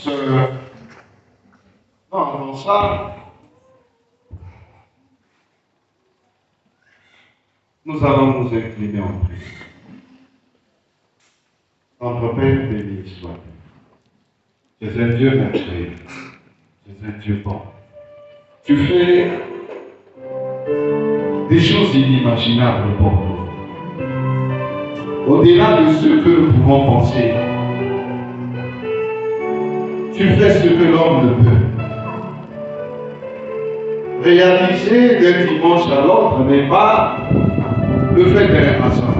Non, avant ça, nous allons nous incliner en prière. Notre Père béni soit. Tu es un Dieu merveilleux. Tu es un Dieu bon. Tu fais des choses inimaginables pour nous. Au-delà de ce que nous pouvons penser, tu fais ce que l'homme ne peut. Réaliser d'un dimanche à l'autre n'est pas le fait d'un hasard.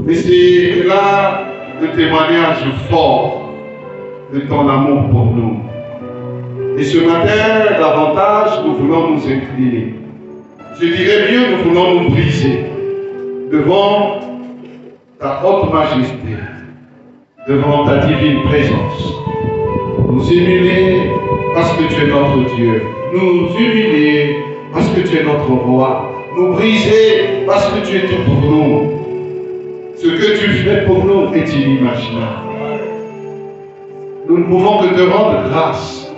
Mais c'est là le témoignage fort de ton amour pour nous. Et ce matin, davantage, nous voulons nous incliner. Je dirais mieux, nous voulons nous briser devant ta haute majesté, devant ta divine présence. Nous humilier parce que tu es notre Dieu. Nous humilier parce que tu es notre roi. Nous briser parce que tu es tout pour nous. Ce que tu fais pour nous est inimaginable. Nous ne pouvons que te rendre grâce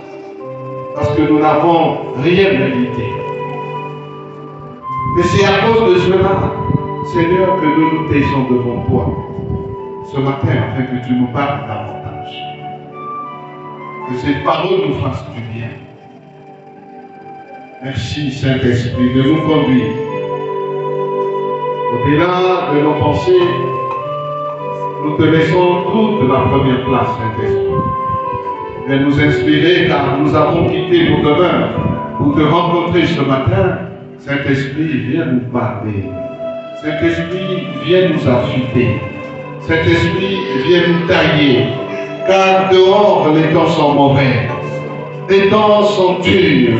parce que nous n'avons rien mérité. Mais c'est à cause de cela, Seigneur, que nous nous taisons devant toi ce matin afin que tu nous parles davantage. Que cette parole nous fasse du bien. Merci Saint-Esprit de nous conduire. Au-delà de nos pensées, nous te laissons toute la première place, Saint-Esprit. Viens nous inspirer car nous avons quitté nos demeures pour te rencontrer ce matin. Saint-Esprit, viens nous parler. Saint-Esprit, viens nous affûter. Saint-Esprit, viens nous tailler. Car dehors, les temps sont mauvais. Les temps sont durs.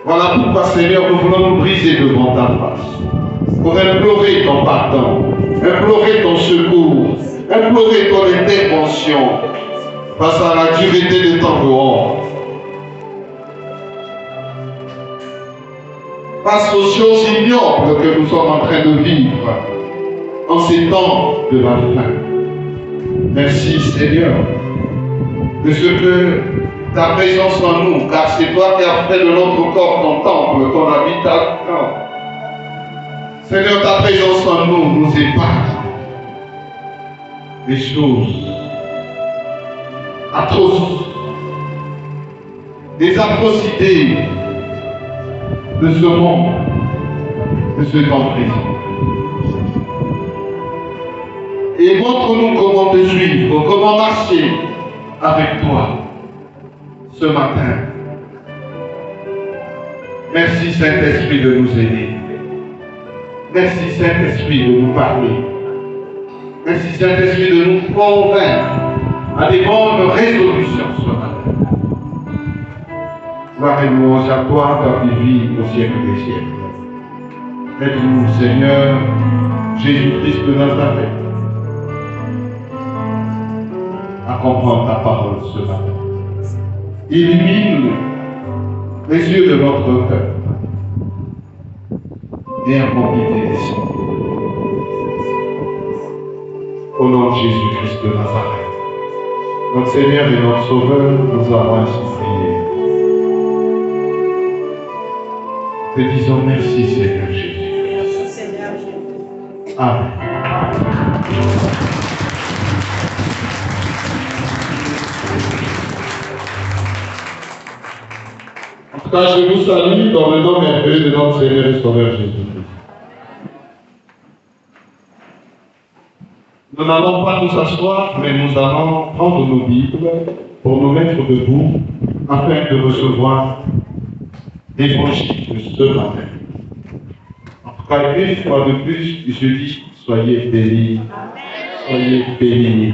Voilà pourquoi, Seigneur, nous voulons nous briser devant ta face. Pour implorer ton pardon, implorer ton secours, implorer ton intervention face à la dureté de ton dehors. Face aux choses ignobles que nous sommes en train de vivre en ces temps de la fin. Merci Seigneur de ce que ta présence en nous, car c'est toi qui as fait de notre corps ton temple, ton habitation. Seigneur, ta présence en nous nous épargne des choses atroces, des atrocités de ce monde, de ce temps présent. Et montre-nous comment te suivre, comment marcher avec toi ce matin. Merci Saint-Esprit de nous aider. Merci Saint-Esprit de nous parler. Merci Saint-Esprit de nous convaincre à des bonnes résolutions ce matin. Gloire et louange à toi, car tu vis au siècle des siècles. Aide-nous, Seigneur, Jésus-Christ de Nazareth, à comprendre ta parole ce matin. Illumine les yeux de notre cœur et accomplis tes desseins. Au nom de Jésus-Christ de Nazareth, notre Seigneur et notre Sauveur, nous avons ainsi prié. Te disons merci, Seigneur Jésus. Amen. En tout cas, je vous salue dans le nom merveilleux de notre Seigneur et Sauveur Jésus-Christ. Nous n'allons pas nous asseoir, mais nous allons prendre nos Bibles pour nous mettre debout afin de recevoir l'évangile de ce matin. En tout cas, une fois de plus, je dis, soyez bénis, soyez bénis,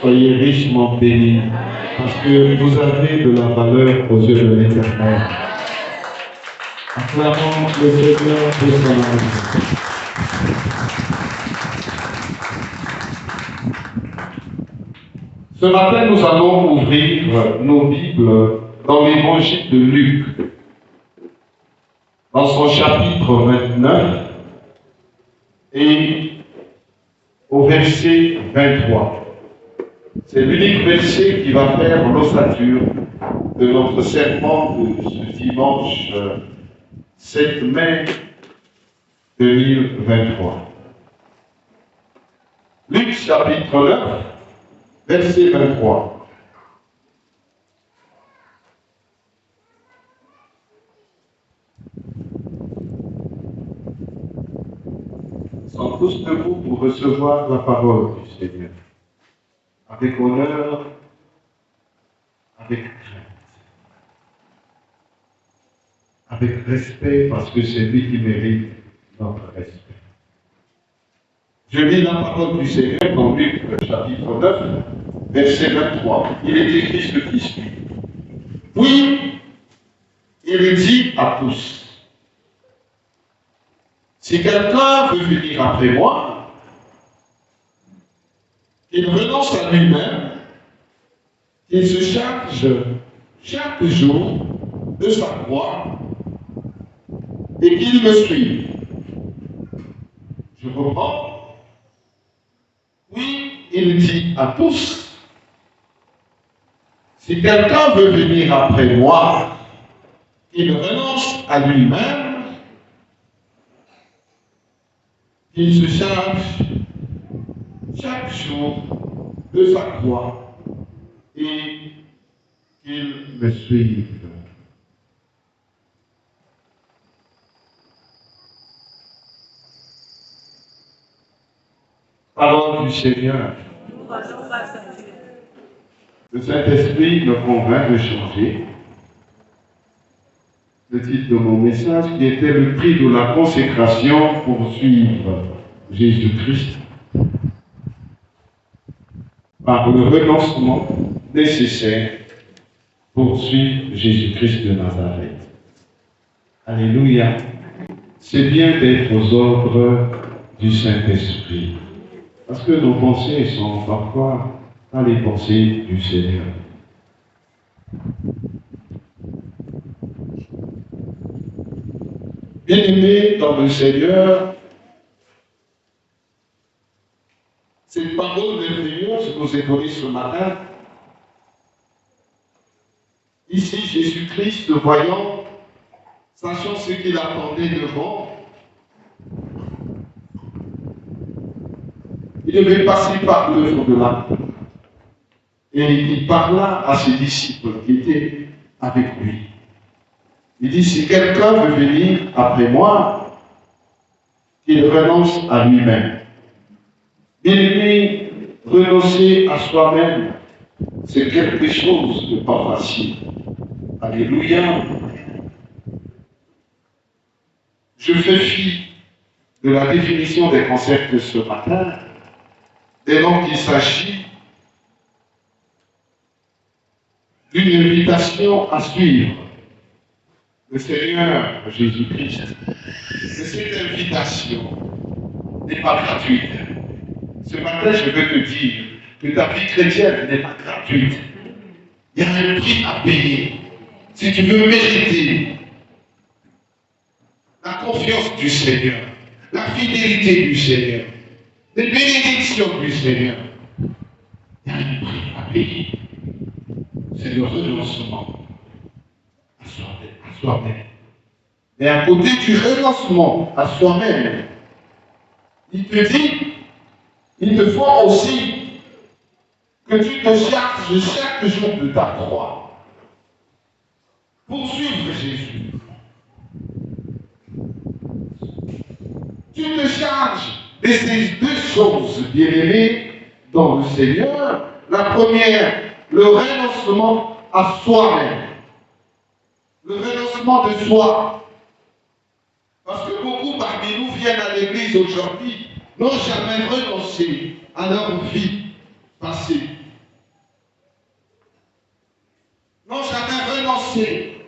soyez richement bénis, parce que vous avez de la valeur aux yeux de l'Éternel. Acclamons le Seigneur pour son amour. Ce matin, nous allons ouvrir nos Bibles dans l'évangile de Luc, dans son chapitre 29 et au verset 23. C'est l'unique verset qui va faire l'ossature de notre serment de ce dimanche 7 mai 2023. Luc chapitre 9, verset 23. Sont tous debout pour recevoir la parole du Seigneur, avec honneur, avec crainte, avec respect, parce que c'est lui qui mérite notre respect. Je lis la parole du Seigneur dans Luc chapitre 9, verset 23. Il est écrit ce qui suit. Puis, il dit à tous, si quelqu'un veut venir après moi, qu'il renonce à lui-même, qu'il se charge chaque jour de sa croix et qu'il me suive. Je reprends. Oui, il dit à tous, si quelqu'un veut venir après moi, qu'il renonce à lui-même, qu'il se charge chaque jour de sa croix et qu'il me suive. Parole du Seigneur. Le Saint-Esprit me convainc de changer le titre de mon message qui était le prix de la consécration pour suivre Jésus-Christ par le renoncement nécessaire pour suivre Jésus-Christ de Nazareth. Alléluia. C'est bien d'être aux ordres du Saint-Esprit. Parce que nos pensées sont parfois pas les pensées du Seigneur. Bien-aimés dans le Seigneur, cette parole merveilleuse nous est donnée ce matin. Ici, Jésus-Christ, voyant, sachant ce qu'il attendait devant, il devait passer par l'œuvre de la croix. Et il parla à ses disciples qui étaient avec lui. Il dit, si quelqu'un veut venir après moi, qu'il renonce à lui-même. Bien-aimé, renoncer à soi-même, c'est quelque chose de pas facile. Alléluia. Je fais fi de la définition des concepts de ce matin, dès lors qu'il s'agit d'une invitation à suivre le Seigneur Jésus-Christ. Et cette invitation n'est pas gratuite. Ce matin, je veux te dire que ta vie chrétienne n'est pas gratuite. Il y a un prix à payer. Si tu veux mériter la confiance du Seigneur, la fidélité du Seigneur, les bénédictions du Seigneur, il y a un prix à payer. C'est le renoncement à soi-même. Mais à côté du renoncement à soi-même, il te dit, il te faut aussi que tu te charges chaque jour de ta croix pour suivre Jésus. Tu te charges de ces deux choses, bien-aimés, dans le Seigneur. La première, le renoncement à soi-même. Le renoncement de soi. Parce que beaucoup parmi nous viennent à l'église aujourd'hui, n'ont jamais renoncé à leur vie passée. N'ont jamais renoncé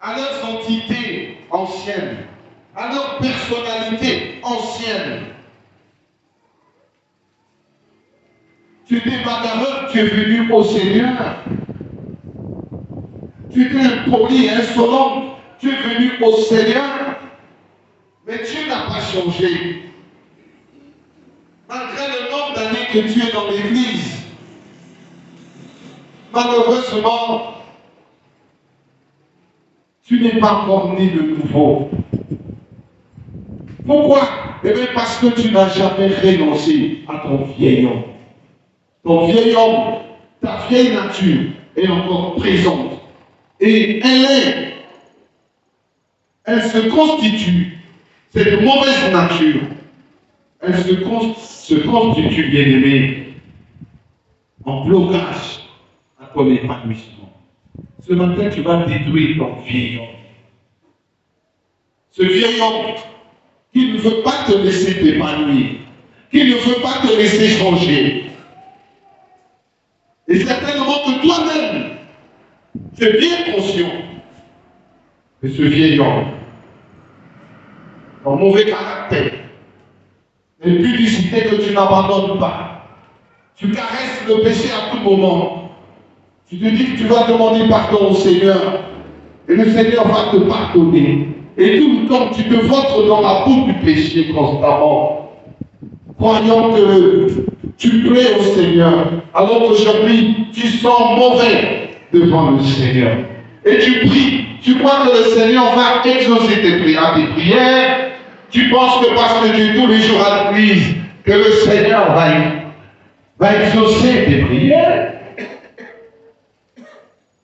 à leur entité ancienne, à leur personnalité ancienne. Tu t'es bagarreur, tu es venu au Seigneur. Tu t'es impoli, insolent, tu es venu au Seigneur, mais tu n'as pas changé. Malgré le nombre d'années que que tu es dans l'église, malheureusement, tu n'es pas encore né de nouveau. Pourquoi? Eh bien, parce que tu n'as jamais renoncé à ton vieil homme. Ton vieil homme, ta vieille nature est encore présente. Et elle se constitue, cette mauvaise nature, elle se constitue, bien aimé, en blocage à ton épanouissement. Ce matin, tu vas détruire ton vieil homme. Ce vieil homme qui ne veut pas te laisser t'épanouir, qui ne veut pas te laisser changer. Et certainement que toi-même, tu es bien conscient que ce vieil homme, ton mauvais caractère, l'impudicité que tu n'abandonnes pas, tu caresses le péché à tout moment, tu te dis que tu vas demander pardon au Seigneur, et le Seigneur va te pardonner. Et tout le temps, tu te vautres dans la boue du péché constamment, croyant que tu plais au Seigneur, alors qu'aujourd'hui, tu sens mauvais devant le Seigneur. Et tu pries, tu crois que le Seigneur va exaucer tes prières, tu penses que parce que tu es tous les jours à l'église, que le Seigneur va exaucer tes prières.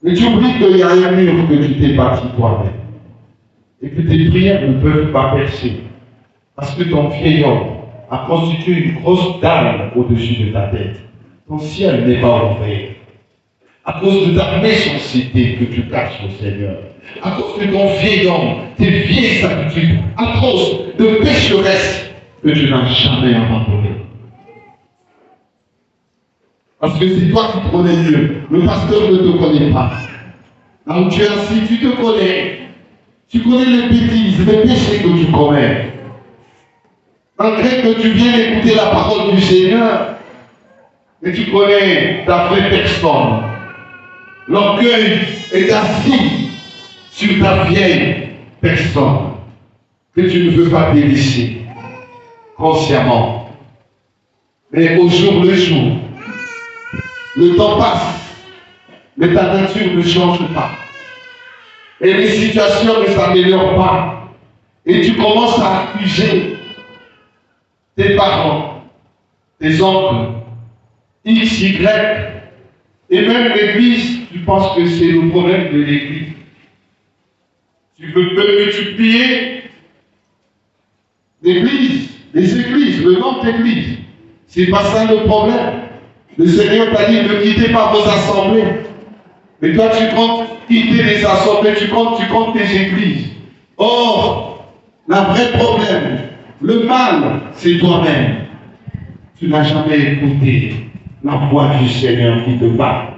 Mais tu oublies qu'il y a un mur que tu t'es bâti toi-même. Et que tes prières ne peuvent pas percer. Parce que ton vieil homme a constitué une grosse dalle au-dessus de ta tête. Ton ciel n'est pas ouvert. À cause de ta méchanceté que tu caches au Seigneur. À cause de ton vieil homme, tes vieilles habitudes atroces de pécheresse que tu n'as jamais abandonnées. Parce que c'est toi qui te connais mieux. Le pasteur ne te connaît pas. Là où tu es assis, tu te connais. Tu connais les bêtises, les péchés que tu commets. Malgré que tu viens écouter la parole du Seigneur, mais tu connais ta vraie personne. L'orgueil est assis sur ta vieille personne que tu ne veux pas délaisser consciemment. Mais au jour le jour, le temps passe, mais ta nature ne change pas. Et les situations ne s'améliorent pas. Et tu commences à accuser tes parents, tes oncles, X, Y, et même l'église, tu penses que c'est le problème de l'église. Tu peux multiplier l'église, les églises, le nom d'église. C'est pas ça le problème. Le Seigneur t'a dit ne quittez pas vos assemblées. Mais toi, tu comptes quitter les assemblées, tu comptes tes églises. Or, le vrai problème, le mal, c'est toi-même. Tu n'as jamais écouté la voix du Seigneur qui te parle.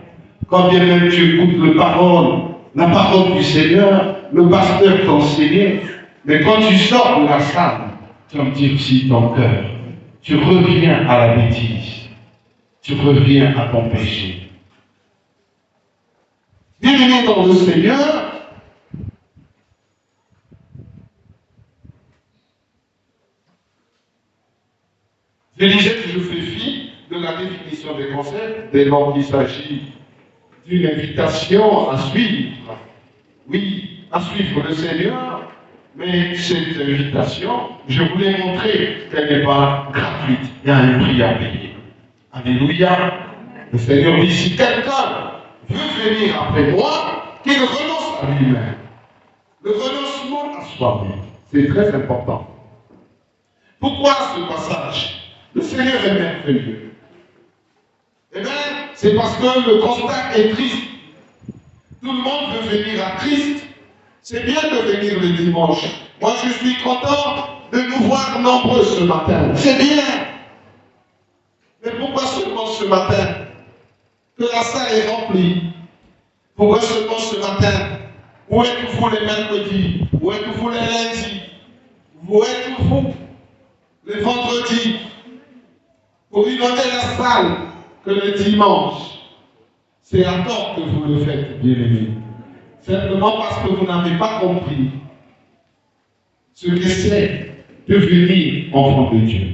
Quand bien même tu écoutes la parole du Seigneur, le pasteur t'enseigne, mais quand tu sors de la salle, tu endurcis ton cœur. Tu reviens à la bêtise. Tu reviens à ton péché. Bien-aimé dans le Seigneur, je disais que je fais fi de la définition des concepts dès lors qu'il s'agit d'une invitation à suivre. Oui, à suivre le Seigneur, mais cette invitation, je voulais montrer qu'elle n'est pas gratuite. Il y a un prix à payer. Alléluia. Le Seigneur dit, si quelqu'un veut venir après moi, qu'il renonce à lui-même. Le renoncement à soi-même, c'est très important. Pourquoi ce passage? Le Seigneur est merveilleux. Eh bien, c'est parce que le constat est triste. Tout le monde veut venir à Christ. C'est bien de venir le dimanche. Moi, je suis content de nous voir nombreux ce matin. C'est bien. Mais pourquoi seulement ce matin? Que la salle est remplie. Pourquoi seulement ce matin? Où êtes-vous les mercredis? Où êtes-vous les lundis? Où êtes-vous les vendredis? Pour inonder la salle que le dimanche. C'est à tort que vous le faites, bien-aimés. Simplement parce que vous n'avez pas compris ce que c'est devenir enfant de Dieu.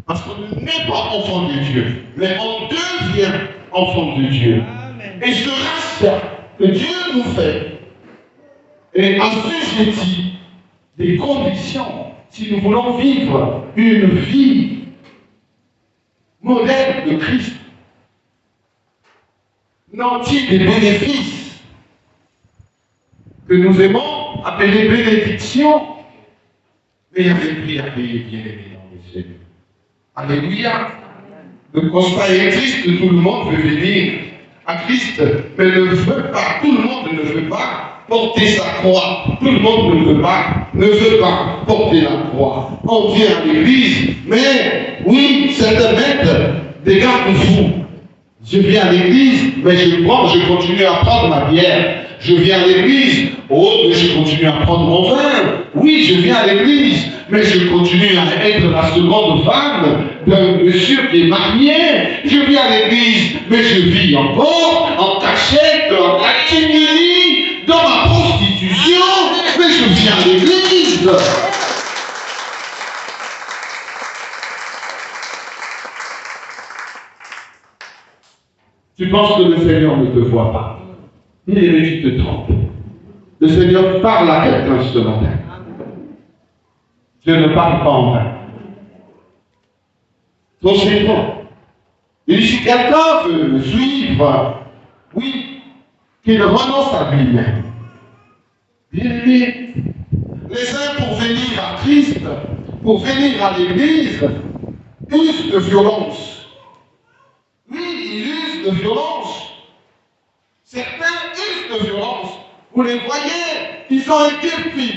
Parce qu'on n'est pas enfant de Dieu, mais on devient enfant de Dieu. Et ce rachat que Dieu nous fait est assujetti des conditions si nous voulons vivre une vie modèle de Christ, nantis des bénéfices que nous aimons appeler bénédictions, mais il y a des prix à payer, bien aimé dans le Seigneur. Alléluia. Le constat est triste que tout le monde veut venir à Christ, mais ne veut pas, tout le monde ne veut pas porter sa croix. Tout le monde ne veut pas porter la croix. On vient à l'église, mais oui, certains mettent des garde-fous. Je viens à l'église, mais je continue à prendre ma bière. Je viens à l'église, mais je continue à prendre mon vin. Oui, je viens à l'église, mais je continue à être la seconde femme d'un monsieur qui est marié. Je viens à l'église, mais je vis encore en cachette, en catimini, dans ma prostitution, mais je viens à l'église. Tu penses que le Seigneur ne te voit pas. Il est venu te tromper. Le Seigneur parle à quelqu'un ce matin. Dieu ne parle pas en vain. Donc c'est bon. Et si quelqu'un veut me suivre, oui, qu'il renonce à lui-même. Bien aimé, les uns pour venir à Christ, pour venir à l'Église, usent de violence. Oui, ils usent de violence. Certains usent de violence. Vous les voyez, ils ont été pris.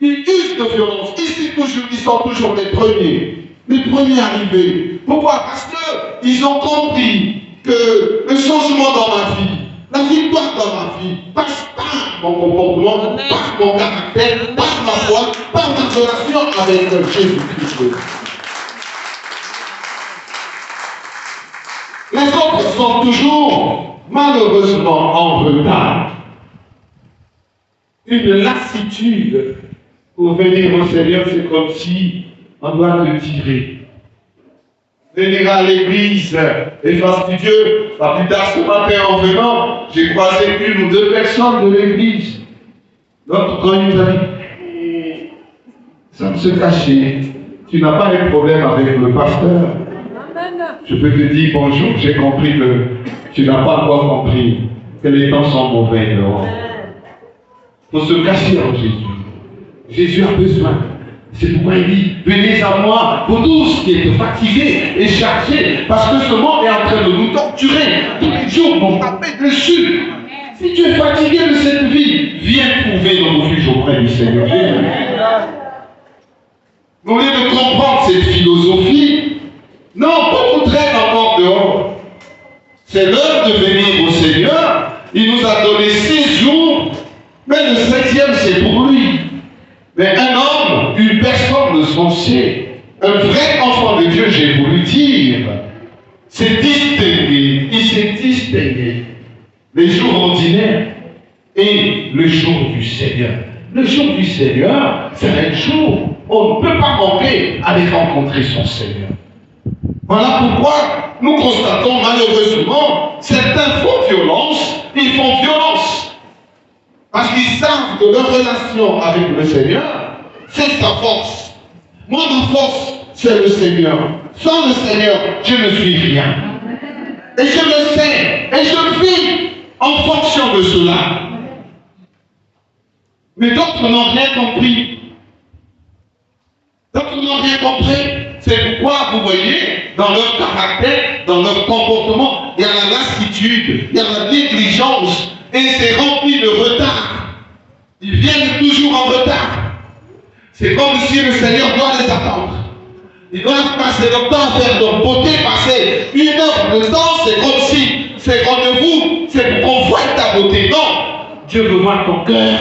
Ils usent de violence. Ici, ils sont toujours les premiers arrivés. Pourquoi? Parce qu'ils ont compris que le changement dans ma vie, la victoire dans ma vie, passe par mon comportement, par mon caractère, par ma foi, par ma relation avec Jésus-Christ. Les autres sont toujours, malheureusement, en retard. Une lassitude pour venir au Seigneur, c'est comme si on doit te tirer. Venir à l'église est fastidieux. Pas plus tard ce matin en venant, j'ai croisé une ou deux personnes de l'église. L'autre, quand il nous a dit, sans se cacher, tu n'as pas de problème avec le pasteur. Je peux te dire bonjour, j'ai compris que tu n'as pas encore compris que les temps sont mauvais dehors. Il faut se cacher en Jésus. Jésus a besoin. C'est pourquoi il dit, venez à moi, vous tous qui êtes fatigués et chargés, parce que ce monde est en train de nous torturer. Tous les jours, on taper dessus. Si tu es fatigué de cette vie, viens trouver le refuge auprès du Seigneur Jésus. Au lieu de comprendre cette philosophie, non, beaucoup traînent encore dehors. C'est l'heure de venir au Seigneur. Il nous a donné 6 jours, mais le 7e c'est pour lui. Mais un homme, une personne sensée, un vrai enfant de Dieu, j'ai voulu dire, s'est distingué. Il s'est distingué. Les jours ordinaires et le jour du Seigneur. Le jour du Seigneur, c'est un jour où on ne peut pas manquer aller rencontrer son Seigneur. Voilà pourquoi nous constatons malheureusement certains font violence, ils font violence. Parce qu'ils savent que leur relation avec le Seigneur, c'est sa force. Moi, ma force, c'est le Seigneur. Sans le Seigneur, je ne suis rien. Et je le sais, et je vis en fonction de cela. Mais d'autres n'ont rien compris. D'autres n'ont rien compris. C'est pourquoi, vous voyez, dans leur caractère, dans leur comportement, il y a la lassitude, il y a la négligence, et c'est rempli de retard. Ils viennent toujours en retard. C'est comme si le Seigneur doit les attendre. Ils doivent passer le temps à faire leur beauté, passer 1 heure de temps, c'est comme si c'est rendez-vous, c'est pour qu'on voie ta beauté. Non, Dieu veut voir ton cœur.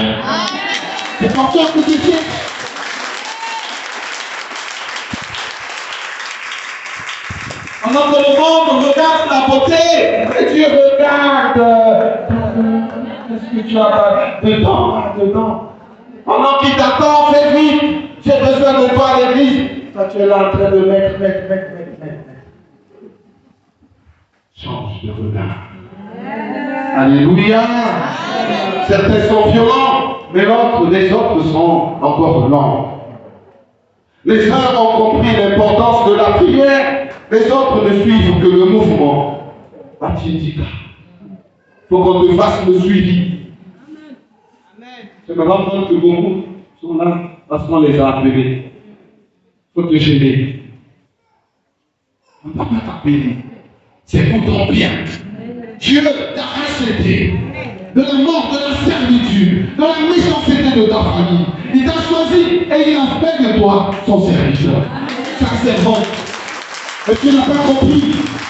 C'est ton cœur que tu fais. Pendant que le monde regarde la beauté, et Dieu regarde. Qu'est-ce que tu as dedans? Pendant qu'il t'attend, fais vite. J'ai besoin de toi à l'église. Toi, tu es là en train de mettre. change de regard. Alléluia. Certains sont violents, mais les autres sont encore lents. Les uns ont compris l'importance de la prière, les autres ne suivent que le mouvement. Baptistique. Il faut qu'on te fasse le suivi. C'est me rendre compte que beaucoup sont là parce qu'on les a appelés. Il faut te gêner. On ne va pas t'appeler. C'est pour ton bien. Dieu t'a racheté de la mort, de la servitude, de la méchanceté de ta famille. Il t'a choisi et il a fait de toi son serviteur, sa servante. Et tu n'as pas compris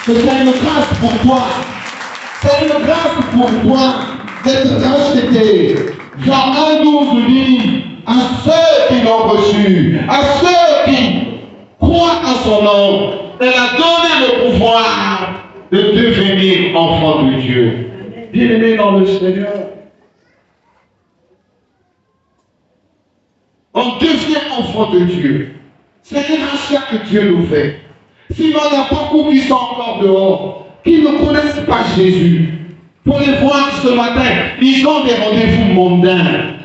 que c'est une grâce pour toi. C'est une grâce pour toi d'être racheté. Jean 1,12 dit à ceux qui l'ont reçu, à ceux qui croient en son nom, elle a donné le pouvoir de devenir enfant de Dieu. Bien-aimé dans le Seigneur, on devient enfant de Dieu. C'est un rachat que Dieu nous fait. Sinon, il y a beaucoup qui sont encore dehors, qui ne connaissent pas Jésus. Pour les voir ce matin, ils ont des rendez-vous mondains.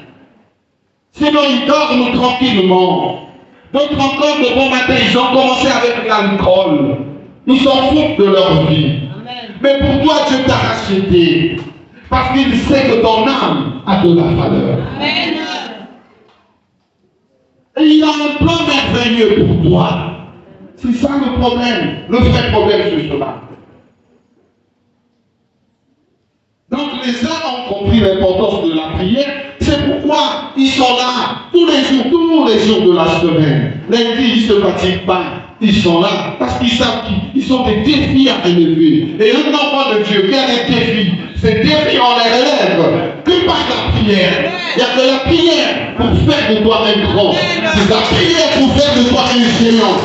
Sinon, ils dorment tranquillement. D'autres encore, le bon matin, ils ont commencé avec l'alcool. Ils s'en foutent de leur vie. Mais pour toi, Dieu t'a racheté. Parce qu'il sait que ton âme a de la valeur. Amen. Et il a un plan merveilleux pour toi. C'est ça le problème. Le vrai problème, c'est cela. Donc les uns ont compris l'importance de la prière. C'est pourquoi ils sont là tous les jours de la semaine. Lundi, ils ne se fatiguent pas. Ils sont là parce qu'ils savent qu'ils ont des défis à relever. Et un enfant de Dieu qui a des défis, ces défis, on les relève que par la prière. Il n'y a que la prière pour faire de toi un grand. C'est la prière pour faire de toi un géant.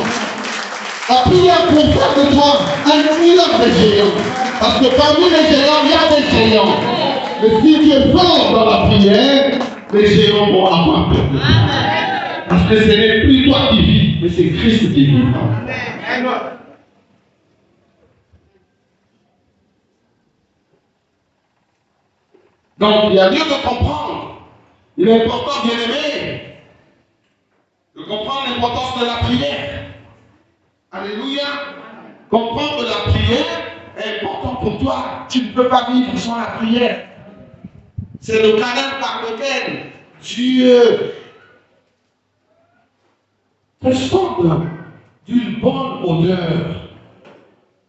La prière pour faire de toi un mineur de géants. Parce que parmi les géants, il y a des géants. Mais si tu es fort dans la prière, les géants vont avoir peur de toi. Parce que ce n'est plus toi qui vis, mais c'est Christ qui vit. Donc il y a lieu de comprendre. Il est important, bien aimé, de comprendre l'importance de la prière. Alléluia. Comprendre la prière est important pour toi. Tu ne peux pas vivre sans la prière. C'est le canal par lequel Dieu te sort d'une bonne odeur.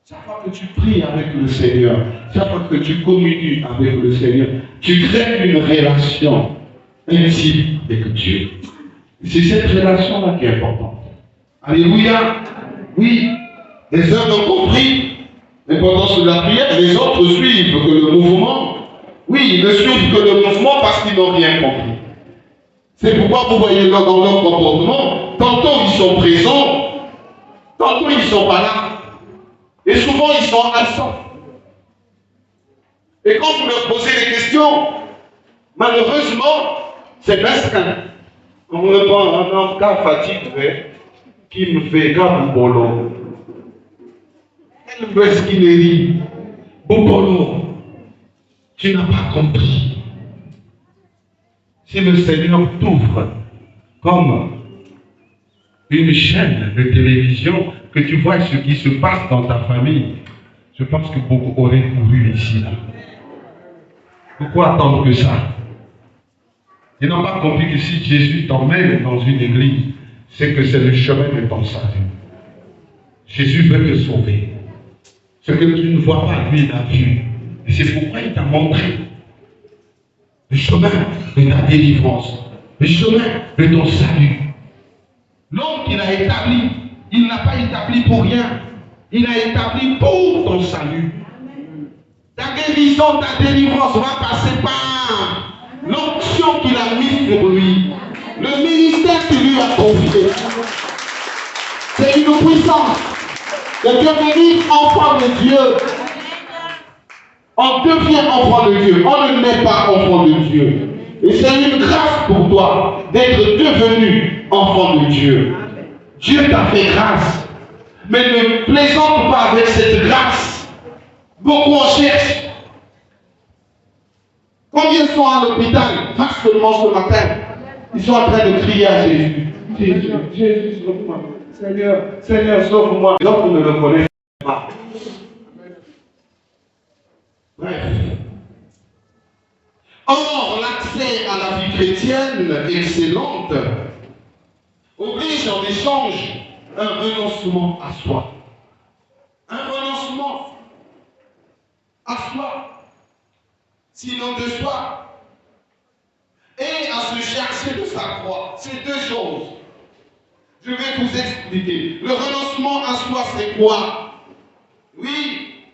Chaque fois que tu pries avec le Seigneur, chaque fois que tu communies avec le Seigneur, tu crées une relation intime avec Dieu. C'est cette relation-là qui est importante. Alléluia. Oui, les uns ont compris l'importance de la prière, les autres suivent que le mouvement. Oui, ils ne suivent que le mouvement parce qu'ils n'ont rien compris. C'est pourquoi vous voyez dans leur comportement, tantôt ils sont présents, tantôt ils ne sont pas là. Et souvent ils sont absents. Et quand vous leur posez des questions, malheureusement, c'est mesquin. On me répond un homme cas fatigue qui me fait comme Bolo. Quelle mesquinerie. Bolo, tu n'as pas compris. Si le Seigneur t'ouvre comme une chaîne de télévision, que tu vois ce qui se passe dans ta famille, je pense que beaucoup auraient couru ici. Là. Pourquoi attendre que ça? Ils n'ont pas compris que si Jésus t'emmène dans une église, c'est que c'est le chemin de ton salut. Jésus veut te sauver. Ce que tu ne vois pas, lui, il a vu. Et c'est pourquoi il t'a montré le chemin de ta délivrance, le chemin de ton salut. L'homme qu'il a établi, il ne l'a pas établi pour rien. Il l'a établi pour ton salut. Ta guérison, ta délivrance va passer par l'onction qu'il a mise sur lui. Le ministère qu'il lui a confié. C'est une puissance. De devenir enfant de Dieu. On devient enfant de Dieu. On ne naît pas enfant de Dieu. Et c'est une grâce pour toi d'être devenu enfant de Dieu. Dieu t'a fait grâce. Mais ne plaisante pas avec cette grâce. Beaucoup en cherchent. Combien sont à l'hôpital? Pas seulement ce matin. Ils sont en train de crier à Jésus. Jésus, Jésus, sauve-moi. Seigneur, Seigneur, sauve-moi. Donc vous ne le connaissez pas. Bref. Or, l'accès à la vie chrétienne excellente oblige en échange un renoncement à soi. Un renoncement à soi, sinon de soi, et à se chercher de sa croix. C'est deux choses. Je vais vous expliquer. Le renoncement à soi, c'est quoi? Oui,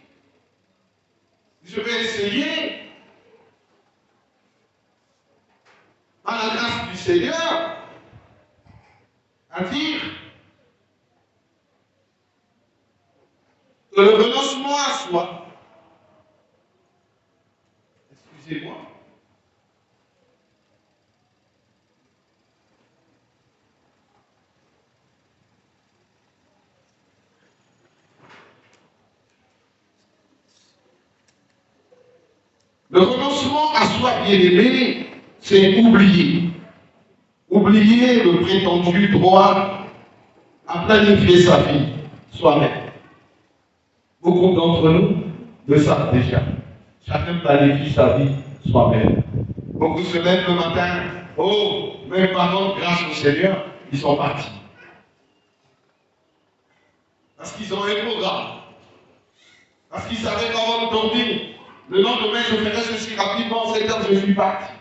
je vais essayer, à la grâce du Seigneur, à dire que le renoncement à soi, excusez-moi, le renoncement à soi, bien-aimé, c'est oublier. Oublier le prétendu droit à planifier sa vie soi-même. Beaucoup d'entre nous le savent déjà. Chacun planifie sa vie soi-même. Beaucoup se lèvent le matin. Oh, mes parents, grâce au Seigneur, ils sont partis. Parce qu'ils ont un programme. Parce qu'ils savaient comment dormir. Le lendemain, je ferai ceci rapidement, c'est quand je suis parti.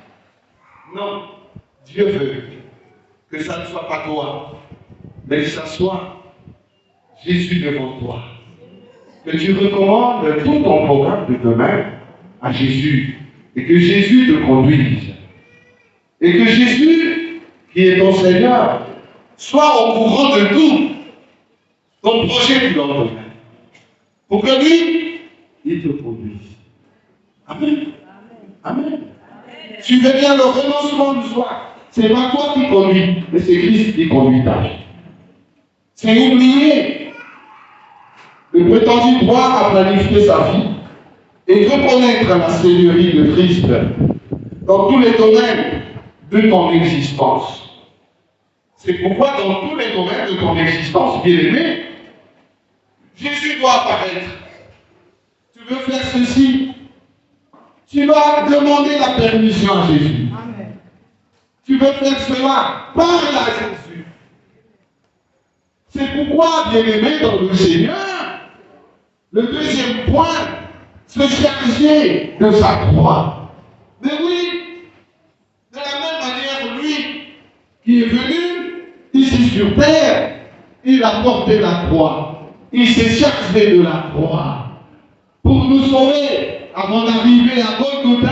Non, Dieu veut que ça ne soit pas toi, mais que ça soit Jésus devant toi. Que tu recommandes tout ton programme de demain à Jésus et que Jésus te conduise. Et que Jésus, qui est ton Seigneur, soit au courant de tout ton projet du lendemain. Pour que lui, il te conduise. Amen. Amen. Tu veux bien le renoncement de soi. C'est pas toi qui conduis, mais c'est Christ qui conduit ta vie. C'est oublier le prétendu droit à planifier sa vie et reconnaître la Seigneurie de Christ dans tous les domaines de ton existence. C'est pourquoi dans tous les domaines de ton existence, bien-aimé, Jésus doit apparaître. Tu veux faire ceci, tu dois demander la permission à Jésus. Amen. Tu veux faire cela, parle à Jésus. C'est pourquoi, bien-aimé dans le Seigneur, le deuxième point, se charger de sa croix. Mais oui, de la même manière, lui qui est venu ici sur terre, il a porté la croix. Il s'est chargé de la croix. Pour nous sauver, avant d'arriver à Golgotha,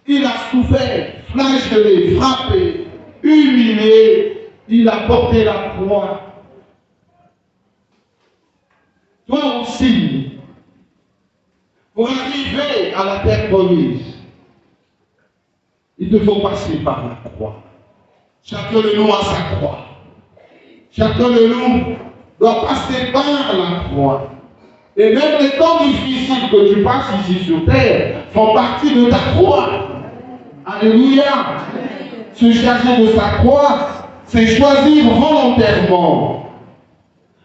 il a souffert, flagellé, frappé, humilié. Il a porté la croix. Toi aussi, pour arriver à la terre promise, il te faut passer par la croix. Chacun de nous a sa croix. Chacun de nous doit passer par la croix. Et même les temps difficiles que tu passes ici sur terre font partie de ta croix. Alléluia. Se charger de sa croix, c'est choisir volontairement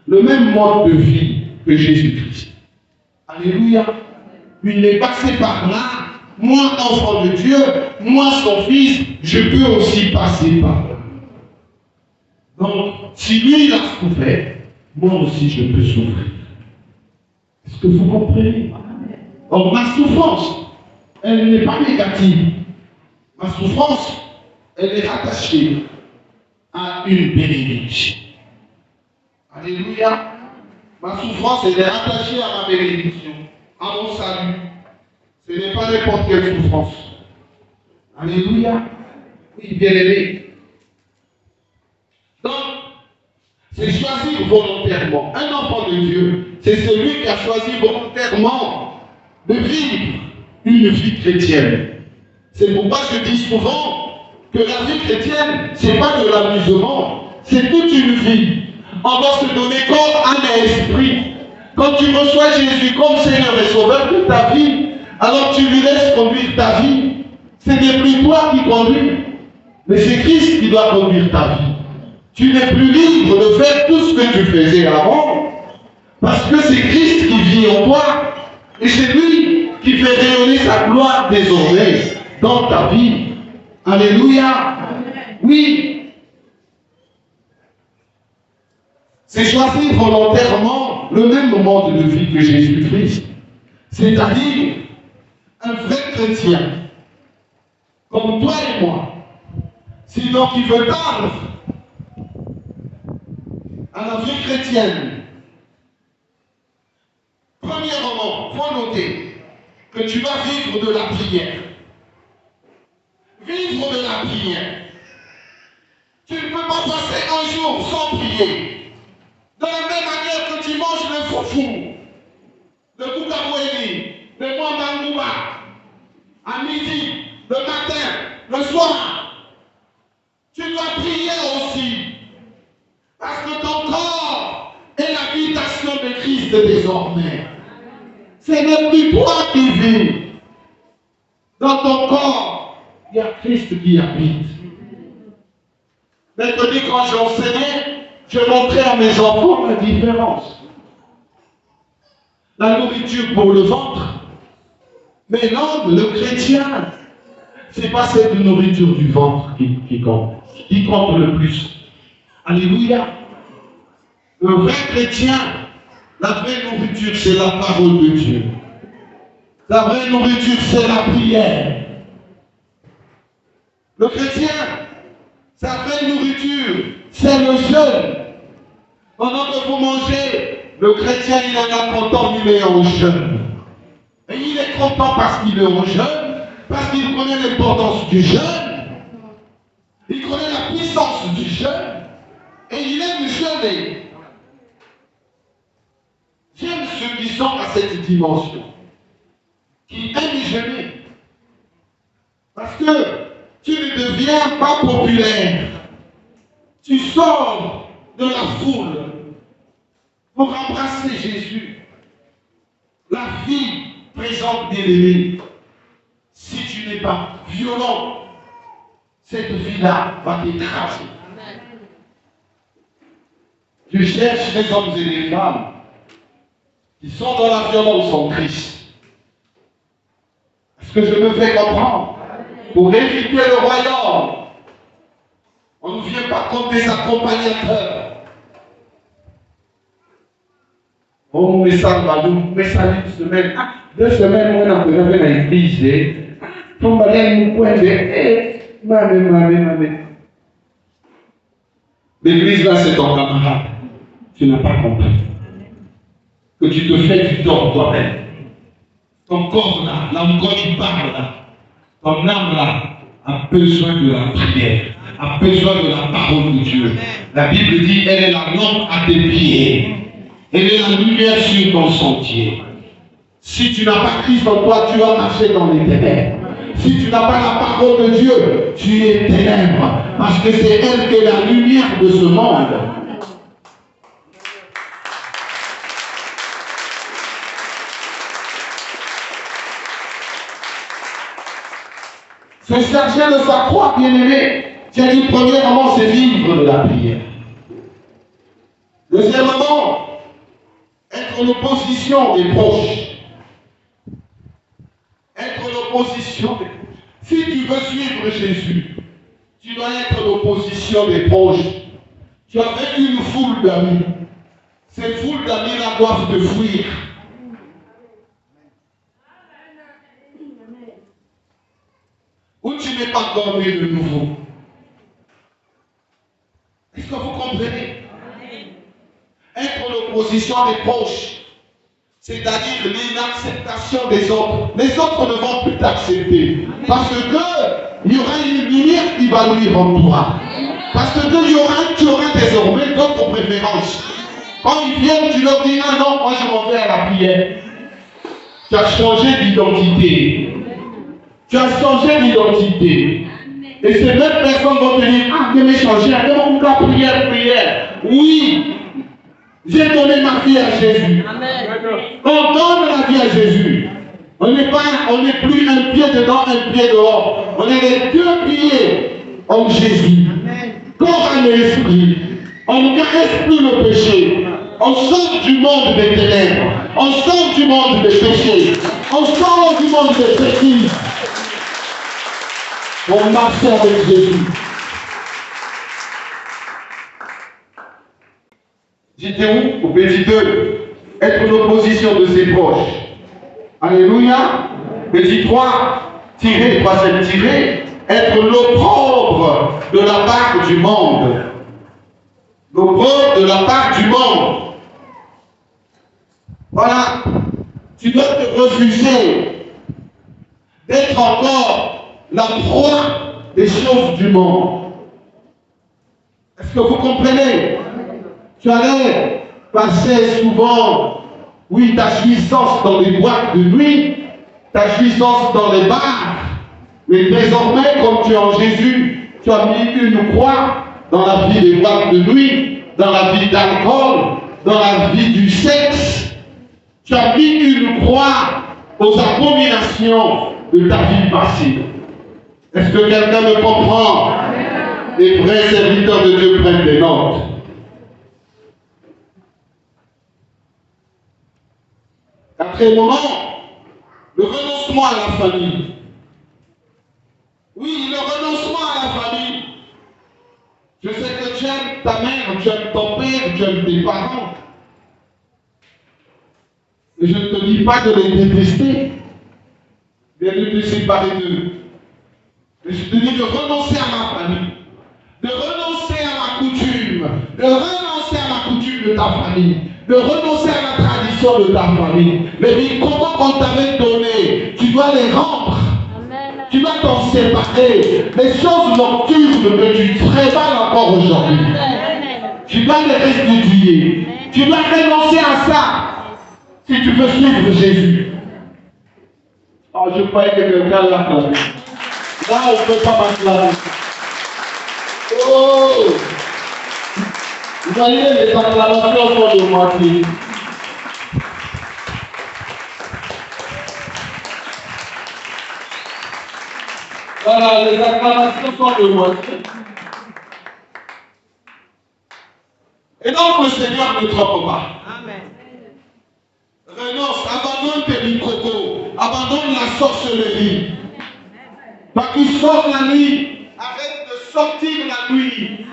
le même mode de vie que Jésus-Christ. Alléluia. Il est passé par là. Moi, enfant de Dieu, moi, son fils, je peux aussi passer par là. Donc, si lui, il a souffert, moi aussi, je peux souffrir. Est-ce que vous comprenez? Donc, ma souffrance, elle n'est pas négative. Ma souffrance, elle est rattachée à une bénédiction. Alléluia. Ma souffrance, elle est rattachée à ma bénédiction, à mon salut. Ce n'est pas n'importe quelle souffrance. Alléluia. Oui, bien aimé. Donc, c'est choisir volontairement. Un enfant de Dieu, c'est celui qui a choisi volontairement de vivre une vie chrétienne. C'est pourquoi je dis souvent que la vie chrétienne, ce n'est pas de l'amusement, c'est toute une vie. On doit se donner corps, âme et esprit Quand tu reçois Jésus comme Seigneur et Sauveur de ta vie, alors tu lui laisses conduire ta vie. Ce n'est plus toi qui conduis, mais c'est Christ qui doit conduire ta vie. Tu n'es plus libre de faire tout ce que tu faisais avant, parce que c'est Christ qui vit en toi, et c'est lui qui fait rayonner sa gloire désormais dans ta vie. Alléluia. Oui. C'est choisir volontairement le même moment de vie que Jésus-Christ. C'est-à-dire un vrai chrétien, comme toi et moi. Sinon, qui veut tendre à la vie chrétienne. Premièrement, il faut noter que tu vas vivre de la prière. Vivre de la prière. Tu ne peux pas passer un jour sans prier. De la même manière que tu manges le foufou, le koukaouéli, le mwambangouba, à midi, le matin, le soir, tu dois prier aussi. Parce que ton corps est l'habitation de Christ désormais. Ce n'est plus toi qui vis. Dans ton corps, il y a Christ qui habite. Mercredi, quand j'enseignais, je montrais à mes enfants la différence. La nourriture pour le ventre. Mais l'homme, le chrétien, ce n'est pas cette nourriture du ventre qui compte. Qui compte le plus. Alléluia. Le vrai chrétien, la vraie nourriture, c'est la parole de Dieu. La vraie nourriture, c'est la prière. Le chrétien, sa vraie nourriture, c'est le jeûne. Pendant que vous mangez, le chrétien, il en a content, il est en jeûne. Et il est content parce qu'il est en jeûne, parce qu'il connaît l'importance du jeûne. Il connaît la puissance du jeûne. Et il aime jeûner. J'aime ceux qui sont à cette dimension, qui aiment jeûner. Parce que tu ne deviens pas populaire. Tu sors de la foule pour embrasser Jésus. La vie présente bien-aimée. Si tu n'es pas violent, cette vie-là va t'écraser. Je cherche les hommes et les femmes qui sont dans la violence en Christ. Est-ce que je me fais comprendre? Pour éviter le royaume, on ne vient pas comme des accompagnateurs. Oh, mais ça va nous, mais ça une semaine. Ah, 2 semaines, moi, on a fait à l'église. On va aller nous coin de. Mamé. L'église là, c'est ton camarade. Tu n'as pas compris. Que tu te fais du tort toi-même. Ton corps là où quand tu parles là, ton âme là, a besoin de la prière, a besoin de la parole de Dieu. La Bible dit, elle est la lampe à tes pieds. Elle est la lumière sur ton sentier. Si tu n'as pas Christ en toi, tu vas marcher dans les ténèbres. Si tu n'as pas la parole de Dieu, tu es ténèbres. Parce que c'est elle qui est la lumière de ce monde. Se charger de sa croix, bien-aimé. J'ai dit, premièrement, c'est vivre de la prière. Deuxièmement, être en opposition des proches. Être en opposition des proches. Si tu veux suivre Jésus, tu dois être en opposition des proches. Tu as vécu une foule d'amis. Ces foules d'amis-là doivent te fuir. Ou tu n'es pas encore né de nouveau. Est-ce que vous comprenez? Être en opposition des proches, c'est-à-dire l'inacceptation des autres. Les autres ne vont plus t'accepter. Parce que il y aura une lumière qui va luire en toi. Parce que tu auras désormais d'autres préférences. Quand ils viennent, tu leur dis, ah non, moi je m'en vais à la prière. Tu as changé d'identité. Tu as changé d'identité. Et ces mêmes personnes vont te dire, ah, je vais changer, allez, on va prière. Oui, j'ai donné ma vie à Jésus. Amen. On donne la vie à Jésus. On n'est plus un pied dedans, un pied dehors. On est les deux pieds en Jésus. Corps et esprit. On ne caresse plus le péché. On sort du monde des ténèbres. On sort du monde des péchés. On sort du monde des bêtises. On marche avec Jésus. J'étais où? Au petit 2. Être l'opposition de ses proches. Alléluia. Petit 3. Tirer, troisième tirer. Être l'opprobre de la part du monde. L'opprobre de la part du monde. Voilà. Tu dois te refuser d'être encore la proie des choses du monde. Est-ce que vous comprenez? Tu allais passer souvent, oui, ta jouissance dans les boîtes de nuit, ta jouissance dans les bars, mais désormais, comme tu es en Jésus, tu as mis une croix dans la vie des boîtes de nuit, dans la vie d'alcool, dans la vie du sexe. Tu as mis une croix aux abominations de ta vie passée. Est-ce que quelqu'un me comprend? Les vrais serviteurs de Dieu prennent des notes. Quatrièmement, le renoncement à la famille. Oui, le renoncement à la famille. Je sais que tu aimes ta mère, tu aimes ton père, tu aimes tes parents. Et je ne te dis pas de les détester, mais de te séparer d'eux. Mais je te dis de renoncer à ma famille, de renoncer à ma coutume, de renoncer à la coutume de ta famille, de renoncer à la tradition de ta famille. Les comment qu'on t'avait donné, tu dois les rendre. Amen. Tu dois t'en séparer. Les choses nocturnes que tu travailles encore aujourd'hui, tu dois les restituer. Tu dois renoncer à ça. Si tu veux suivre Jésus. Oh, je croyais que quelqu'un l'a acclamé. Là, on ne peut pas m'acclamer. Oh! Vous voyez, les acclamations sont de moitié. Voilà, les acclamations sont de moitié. Et donc, le Seigneur ne trompe pas. Amen. Renonce, abandonne tes microcos, abandonne la sorcellerie. Quand tu sors la nuit, arrête de sortir la nuit.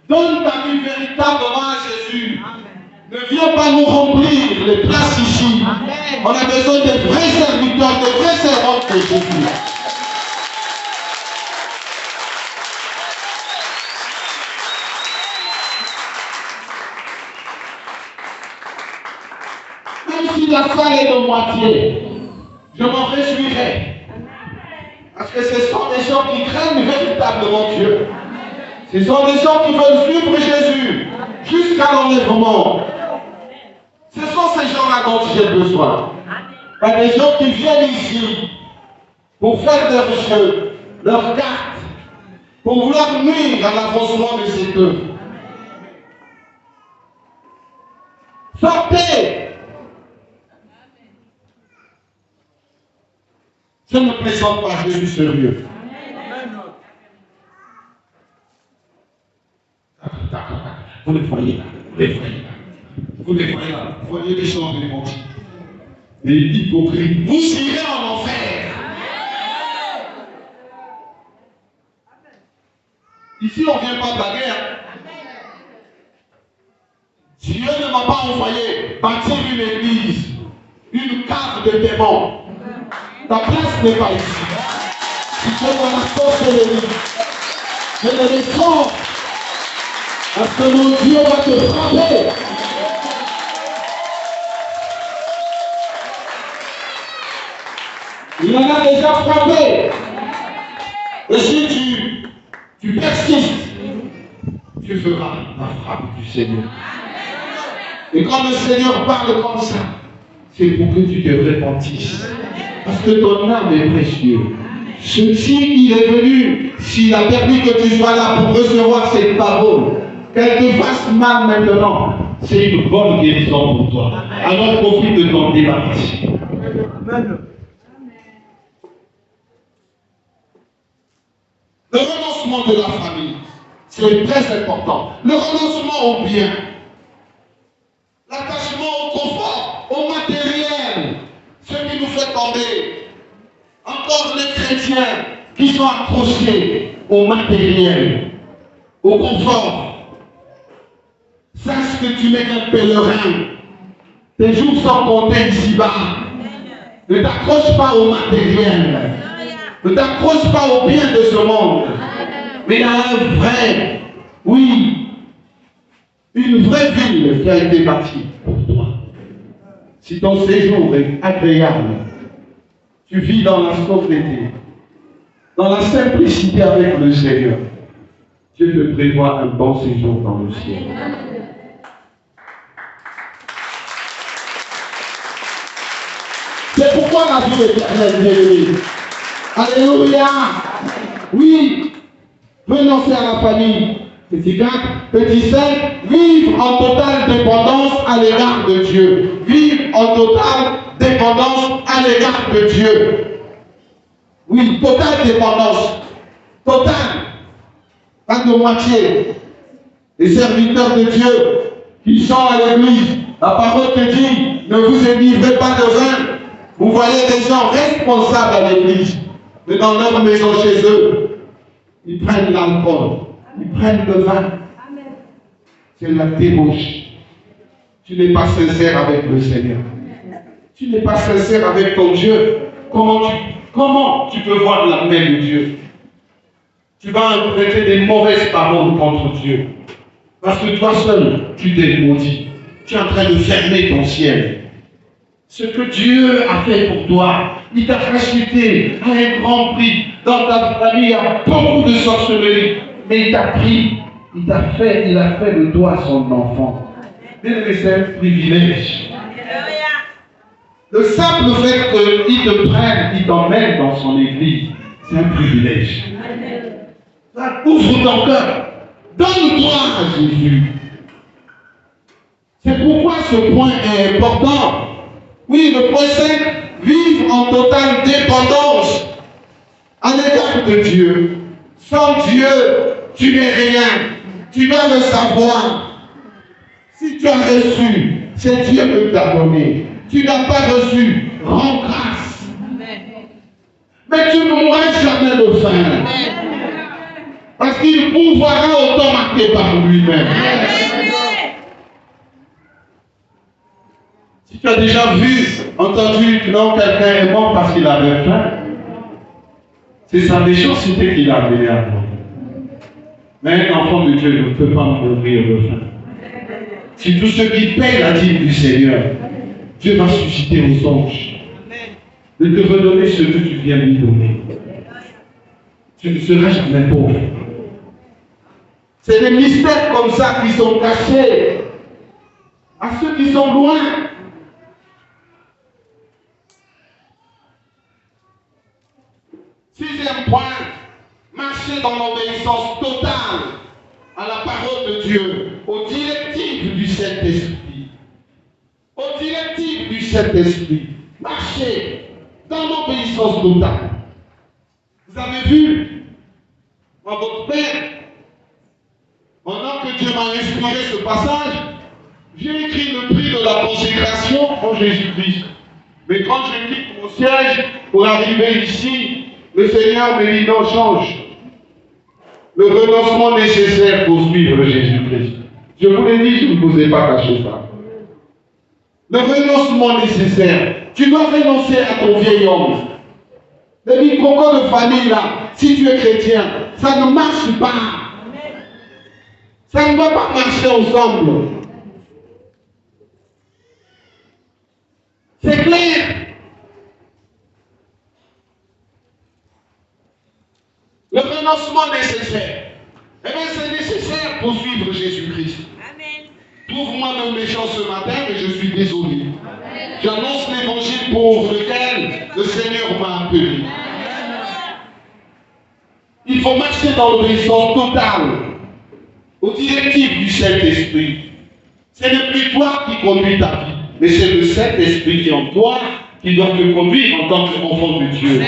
Donne ta vie véritablement à Jésus. Ne viens pas nous remplir les places ici. On a besoin de vrais serviteurs, de vrais servantes de Jésus. Si la salle est de moitié, je m'en réjouirai. Parce que ce sont des gens qui craignent véritablement Dieu. Ce sont des gens qui veulent suivre Jésus jusqu'à l'enlèvement. Ce sont ces gens-là dont j'ai besoin. Pas des gens qui viennent ici pour faire leurs jeux, leurs cartes, pour vouloir nuire à l'avancement de cette œuvre. Sortez! Je ne me présente pas Jésus sérieux. Vous les voyez là, vous les voyez là. Vous les voyez là, vous voyez les gens des mentis. Les hypocrites. Vous irez en enfer. Ici, on ne vient pas de la guerre. Dieu ne m'a pas envoyé bâtir une église, une cave de démons. Ta place n'est pas ici. Tu fais dans la sorcellerie. Je le descends. Parce que mon Dieu va te frapper. Il en a déjà frappé. Et si tu persistes, tu feras la frappe du Seigneur. Et quand le Seigneur parle comme ça, c'est pour que tu te repentisses. Parce que ton âme est précieuse. Ceci, il est venu, s'il a permis que tu sois là pour recevoir cette parole, qu'elle te fasse mal maintenant. c'est une bonne guérison pour toi. Alors profite de ton démarche. Amen. Le renoncement de la famille, c'est très important. Le renoncement au bien, l'attachement au confort, au matériel, ce qui nous fait tomber. Encore les chrétiens qui sont accrochés au matériel, au confort. Sache que tu n'es qu'un pèlerin. Tes jours sont comptés ici-bas. Ne t'accroche pas au matériel. Ne t'accroche pas au bien de ce monde. Mais il y a un vrai, oui, une vraie ville qui a été bâtie pour toi. Si ton séjour est agréable, tu vis dans la sobriété, dans la simplicité avec le Seigneur, Dieu te prévoit un bon séjour dans le ciel. C'est pourquoi la vie éternelle, bien-aimée. Alléluia. Oui, renoncer à la famille. Petit 4, petit 5, vivre en totale dépendance à l'égard de Dieu. Vivre en totale dépendance à l'égard de Dieu. Oui, totale dépendance. Totale. Pas de moitié. Les serviteurs de Dieu qui sont à l'église, la parole te dit, ne vous énivrez pas de vin. Vous voyez des gens responsables à l'église, mais dans leur maison chez eux, ils prennent l'alcool, ils prennent le vin. C'est la débauche. Tu n'es pas sincère avec le Seigneur. Tu n'es pas sincère avec ton Dieu. Comment tu peux voir la main de Dieu? Tu vas interpréter des mauvaises paroles contre Dieu. Parce que toi seul, tu t'es maudit. Tu es en train de fermer ton ciel. Ce que Dieu a fait pour toi, il t'a racheté à un grand prix. Dans ta famille, il y a beaucoup de sorcellerie. Mais il t'a pris, il a fait de toi son enfant. Mais c'est un privilège. Le simple fait qu'il te prenne, il t'emmène dans son église, c'est un privilège. Ouvre ton cœur. Donne-toi à Jésus. C'est pourquoi ce point est important. Oui, le point 5, vivre en totale dépendance à l'égard de Dieu. Sans Dieu, tu n'es rien. Tu dois le savoir. Si tu as reçu, c'est Dieu qui t'a donné. Tu n'as pas reçu, rends grâce. Mais tu ne mourras jamais de faim. Parce qu'il pourvoira au temps marqué par lui-même. Si tu as déjà entendu que non, quelqu'un est mort parce qu'il avait faim, c'est sa méchanceté qui l'a amené à mort. Mais un enfant de Dieu ne peut pas mourir de faim. Si tous ceux qui payent la dîme du Seigneur, Dieu va susciter aux anges de te redonner ce que tu viens lui donner. Tu ne seras jamais pauvre. C'est des mystères comme ça qui sont cachés à ceux qui sont loin. Sixième point, marcher dans l'obéissance totale à la parole de Dieu, aux directives du Saint-Esprit. Aux directives du Saint-Esprit. Marcher dans l'obéissance totale. Vous avez vu, dans votre Père, pendant que Dieu m'a inspiré ce passage, j'ai écrit le prix de la consécration en Jésus-Christ. Mais quand je quitte mon siège pour arriver ici, le Seigneur me dit non, change. Le renoncement nécessaire pour suivre Jésus-Christ. Je vous l'ai dit, je ne vous ai pas caché ça. Le renoncement nécessaire. Tu dois renoncer à ton vieil homme. Les microcos de famille là, si tu es chrétien, ça ne marche pas. Ça ne va pas marcher ensemble. C'est clair. Le renoncement nécessaire. Eh bien, c'est nécessaire pour suivre Jésus-Christ. Trouve-moi le méchant ce matin, mais je suis désolé. J'annonce l'évangile pour lequel le Seigneur m'a appelé. Il faut marcher dans l'obéissance totale aux directives du Saint-Esprit. Ce n'est plus toi qui conduis ta vie, mais c'est le Saint-Esprit qui est en toi qui doit te conduire en tant qu'enfant de Dieu.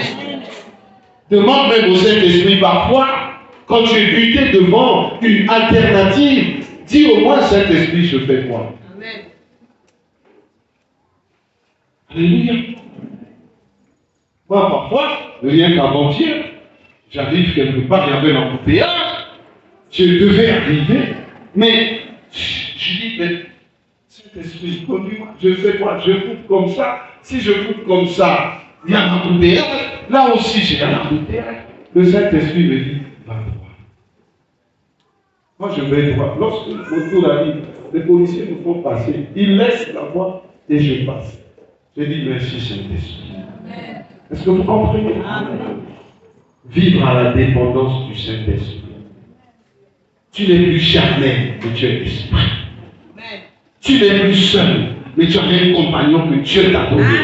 Demande même au Saint-Esprit parfois, quand tu es buté devant une alternative, dis au moins Saint-Esprit, je fais quoi? Amen. Alléluia. Moi, parfois, rien qu'avant-hier, j'arrive quelque part, il y avait l'embouteillage, je devais arriver, mais je dis, mais Saint-Esprit, conduis-moi, je fais quoi? Je coupe comme ça. Si je coupe comme ça, il y a l'embouteillage. Là aussi, j'ai un embouteillage. Le Saint-Esprit me dit, va droit. Moi, je vais droit. Lorsque le tour arrive, les policiers me font passer. Ils laissent la voie et je passe. Je dis merci Saint-Esprit. Est-ce que vous comprenez? Vivre à la dépendance du Saint-Esprit. Tu n'es plus charnel, mais tu es esprit. Tu n'es plus seul, mais tu as un compagnon que Dieu t'a donné.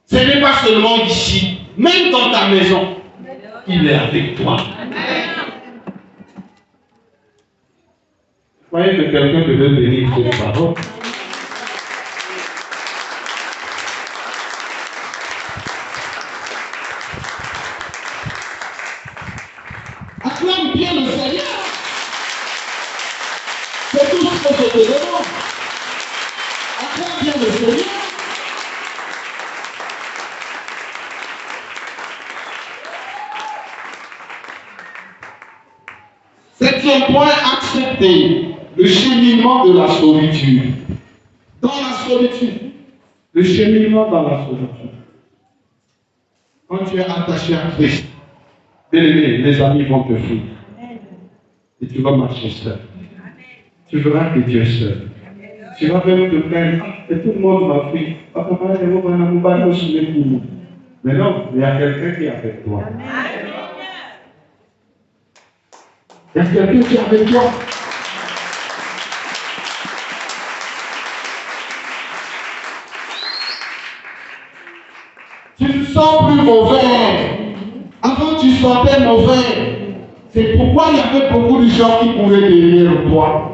Ce n'est pas seulement ici, même dans ta maison, il est avec toi. Vous voyez que quelqu'un devait bénir cette parole. Acclame bien le Seigneur. C'est tout ce que je te demande. Acclame bien le Seigneur. Septième point, accepter le cheminement de la solitude. Dans la solitude. Le cheminement dans la solitude. Quand tu es attaché à Christ, bien-aimé, les amis vont te fuir. Et tu vas marcher seul. Tu verras que Dieu est seul. Tu vas même te plaindre. Et tout le monde m'a fui. Mais non, il y a quelqu'un qui est avec toi. Il y a quelqu'un qui est avec toi. Tu ne sens plus mauvais. Avant, tu sentais mauvais. C'est pourquoi il y avait beaucoup de gens qui pouvaient derrière toi.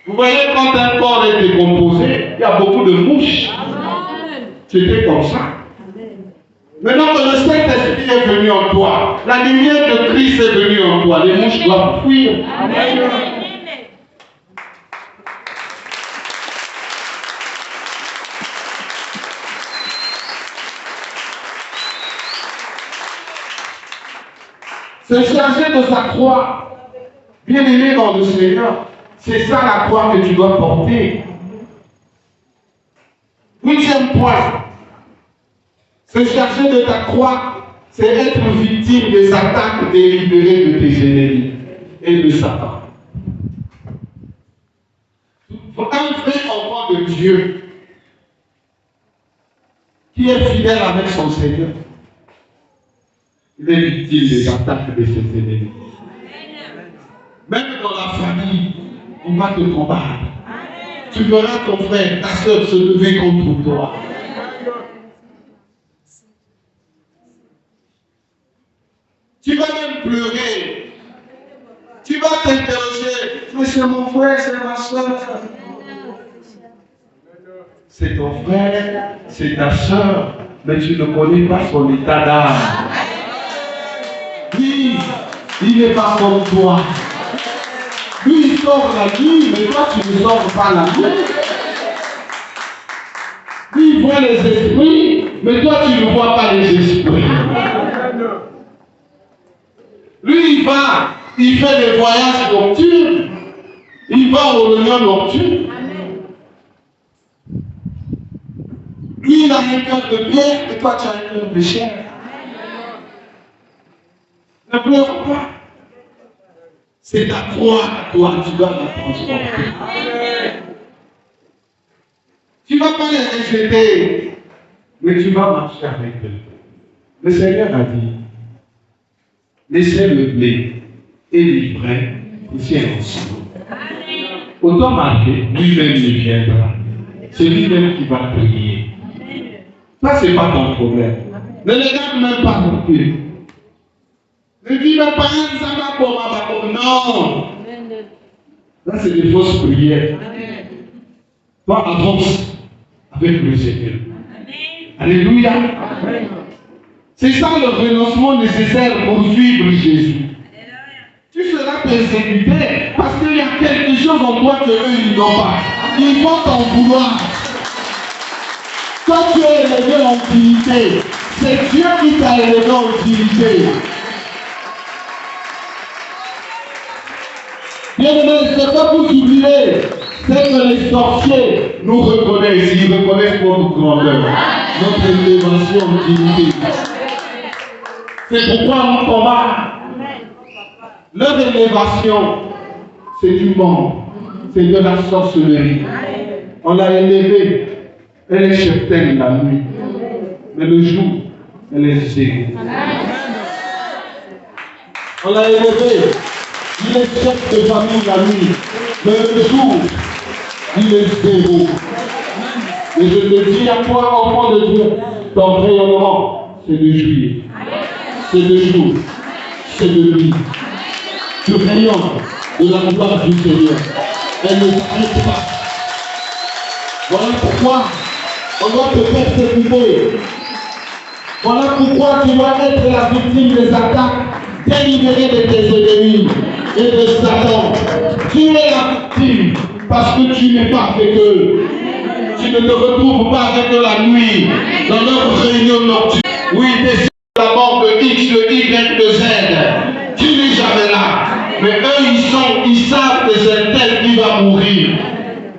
Vous voyez, quand un corps est décomposé, il y a beaucoup de mouches. C'était comme ça. Maintenant que le Saint-Esprit est venu en toi, la lumière de Christ est venue en toi, les mouches doivent fuir. Amen. Se charger de sa croix, bien aimé dans le Seigneur, c'est ça la croix que tu dois porter. Huitième point, se charger de ta croix, c'est être victime des attaques délibérées de tes ennemis et de Satan. Un vrai enfant de Dieu qui est fidèle avec son Seigneur, il est victime des attaques de ses ennemis. Même dans la famille, on va te combattre. Tu verras ton frère, ta soeur se lever contre toi. Tu vas même pleurer. Tu vas t'interroger. Mais c'est mon frère, c'est ma soeur. C'est ton frère, c'est ta soeur, mais tu ne connais pas son état d'âme. Lui, il n'est pas comme toi. Lui, il sort la nuit, mais toi, tu ne sors pas la nuit. Lui, il voit les esprits, mais toi, tu ne vois pas les esprits. Lui, il fait des voyages nocturnes. Il va aux réunions nocturnes. Lui, il a un cœur de pierre et toi, tu as un cœur de chair. Ne pleure pas. C'est ta croix à toi, tu dois la transporter. Tu ne vas pas les rejeter, mais tu vas marcher avec eux. Le Seigneur a dit, laissez le blé et l'ivraie ici ensemble. Autant marquer, lui-même il viendra. C'est lui-même qui va prier. Ça, ce n'est pas ton problème. Ne les garde même pas non plus. Ne dis même pas un ça va pour ma. Non. Là, c'est des fausses prières. Toi, avance avec le Seigneur. Alléluia. C'est ça le renoncement nécessaire pour suivre Jésus. Tu seras persécuté parce qu'il y a quelque chose en toi que eux ils n'ont pas. Ils vont t'en vouloir. Quand tu es élevé en utilité, c'est Dieu qui t'a élevé en utilité. Bien-aimé, c'est pas pour oublier, c'est que les sorciers nous reconnaissent, ils reconnaissent notre grandeur, notre élévation d'utilité. C'est pourquoi on combat. Leur élévation, c'est du monde, c'est de la sorcellerie. On l'a élevée, elle est cheptelle la nuit, mais le jour, elle est zéro. On l'a élevée, il est chef de famille la nuit, mais le jour, il est zéro. Et je te dis à toi, enfant de Dieu, ton rayonnement, c'est de juillet, c'est de jour, c'est de nuit. Tu rayonnes de la gloire du Seigneur. Elle ne s'arrête pas. Voilà pourquoi on doit te persécuter. Voilà pourquoi tu dois être la victime des attaques, délibérées de tes ennemis et de Satan. Tu es la victime parce que tu n'es pas avec eux. Tu ne te retrouves pas avec eux la nuit dans leur réunion nocturne. Oui, décide la mort de X, de Y, de Z. Tu n'es jamais là. Mais eux, ils savent que c'est tel qui va mourir.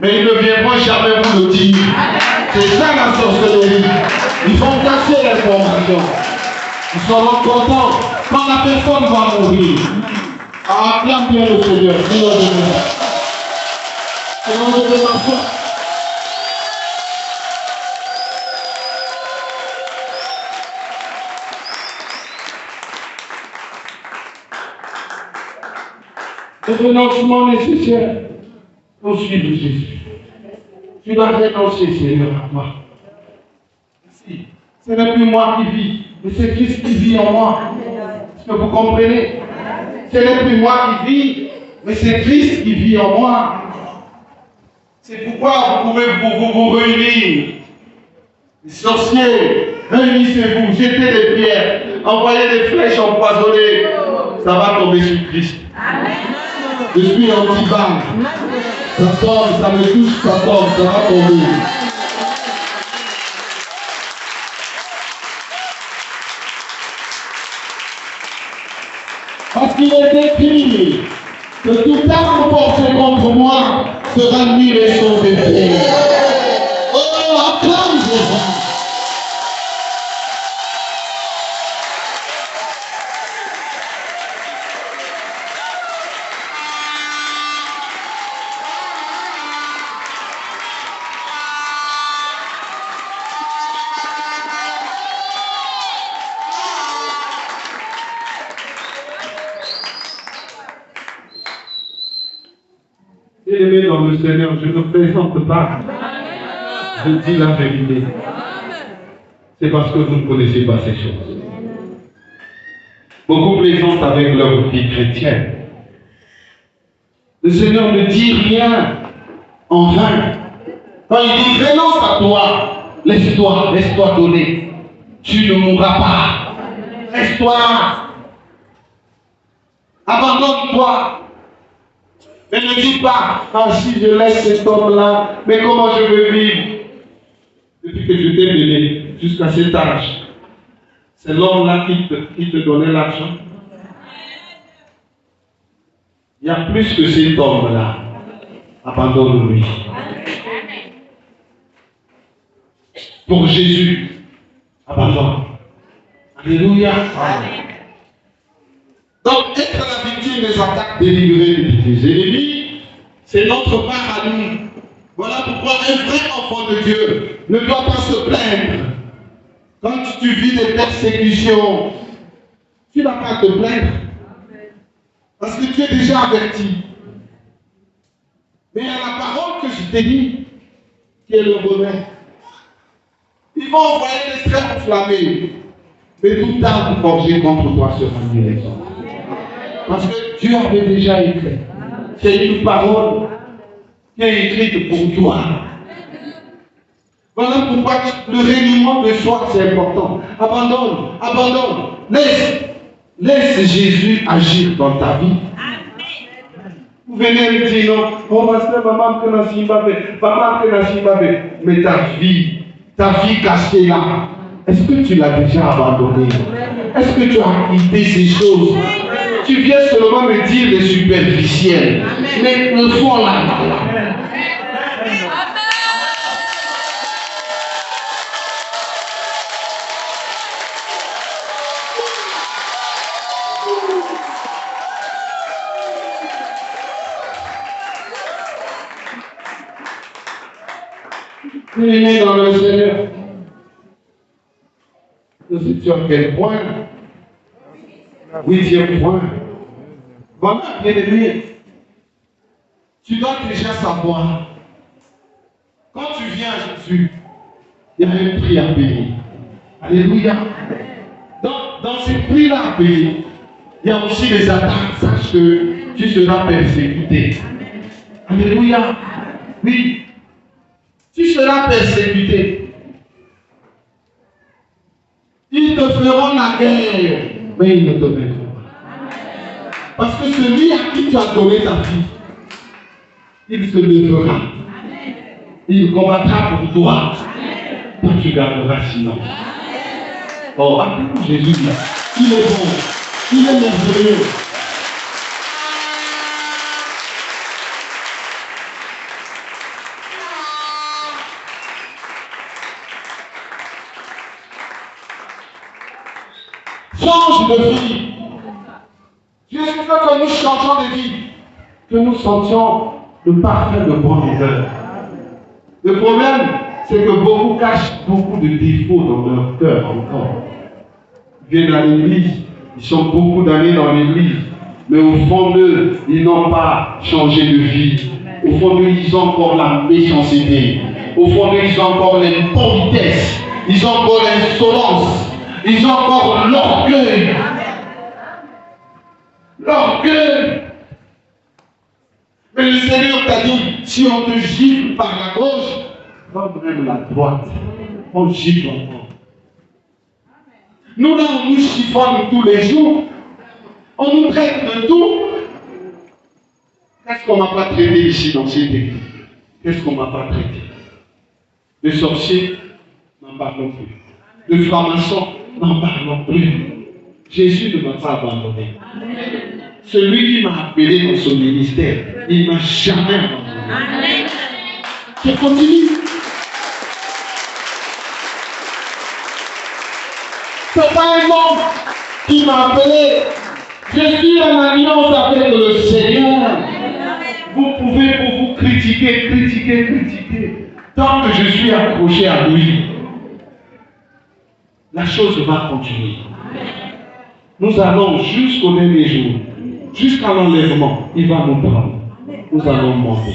Mais ils ne viendront jamais vous le dire. C'est ça la sorcellerie. Ils vont casser l'information. Ils seront contents quand la personne va mourir. Acclame bien le Seigneur. Sinon je vais m'asseoir. Le renoncement nécessaire pour suivre Jésus. Tu dois renoncer, Seigneur, à toi. Si, ce n'est plus moi qui vis, mais c'est Christ qui vit en moi. Est-ce que vous comprenez? Ce n'est plus moi qui vis, mais c'est Christ qui vit en moi. C'est pourquoi vous pouvez vous réunir. Les sorciers, réunissez-vous, jetez des pierres, envoyez des flèches empoisonnées. Ça va tomber sur Christ. Je suis anti-balle. Ça tombe, ça me touche, ça tombe, ça va tomber. Parce qu'il est écrit que toute arme portée contre moi sera nulle et son effet. Oh, acclame Jésus. Aimé dans le Seigneur, je ne plaisante pas. Je dis la vérité. C'est parce que vous ne connaissez pas ces choses. Beaucoup plaisantent avec leur vie chrétienne. Le Seigneur ne dit rien en vain. Quand il dit renonce à toi, laisse-toi donner. Tu ne mourras pas. Laisse-toi. Abandonne-toi. Mais ne dis pas, ah si je laisse cet homme-là, mais comment je veux vivre? Depuis que je t'ai donné jusqu'à cet âge, c'est l'homme-là qui te donnait l'argent. Il y a plus que cet homme-là. Abandonne-lui. Pour Jésus, abandonne. Alléluia. Amen. Donc, être la victime des attaques délivrées des ennemis, c'est notre part à nous. Voilà pourquoi un vrai enfant de Dieu ne doit pas se plaindre. Quand tu vis des persécutions, tu ne vas pas te plaindre. Parce que tu es déjà averti. Mais il y a la parole que je t'ai dit, qui est le remède. Ils vont envoyer des traits enflammés. Mais toute arme forgée contre toi sera une raison. Parce que Dieu avait déjà écrit. C'est une parole qui est écrite pour toi. Voilà pourquoi le règlement de soi, c'est important. Abandonne. Laisse Jésus agir dans ta vie. Vous venez me dire non, oh pasteur, maman que n'a Zimbabwe. Mais ta vie cachée là, est-ce que tu l'as déjà abandonnée? Est-ce que tu as quitté ces choses? Tu viens seulement me dire les superficiels. Mais le fond là. Bien-aimé dans le Seigneur, je sais tu à quel point. 8e point. Voilà, bien-aimé, tu dois déjà savoir, quand tu viens à Jésus, il y a un prix à payer. Alléluia. Dans ces prix-là à payer, il y a aussi les attaques. Sache que tu seras persécuté. Alléluia. Oui. Tu seras persécuté. Ils te feront la guerre, mais ils ne te vaincront pas. Parce que celui à qui tu as donné ta vie, il se lèvera. Il combattra pour toi. Toi, tu garderas sinon. Oh, appelez-vous Jésus. Il est bon. Il est merveilleux. Change de vie. Dieu veut que nous changeons de vie. Que nous sentions le parfum de bonne odeur. Le problème, c'est que beaucoup cachent beaucoup de défauts dans leur cœur encore. Ils viennent à l'église, ils sont beaucoup d'années dans l'église, mais au fond d'eux, ils n'ont pas changé de vie. Au fond d'eux, ils ont encore la méchanceté. Au fond d'eux, ils ont encore l'impolitesse. Ils ont encore l'insolence. Ils ont encore l'orgueil. L'orgueil. Mais le Seigneur t'a dit, si on te gifle par la gauche, donne même la droite. On gifle encore. Nous là, on nous chiffonne tous les jours. On nous traite de tout. Qu'est-ce qu'on ne m'a pas traité ici dans cette église? Qu'est-ce qu'on ne m'a pas traité? De sorciers, n'en parlons plus. De francs-maçons, n'en parlons plus. Jésus ne m'a pas abandonné. Celui qui m'a appelé dans son ministère, il ne m'a jamais abandonné. Je continue. Ce n'est pas un homme qui m'a appelé. Je suis en alliance avec le Seigneur. Vous pouvez pour vous critiquer. Tant que je suis accroché à lui, la chose va continuer. Nous allons jusqu'au dernier jour, jusqu'à l'enlèvement, il va nous prendre. Nous allons monter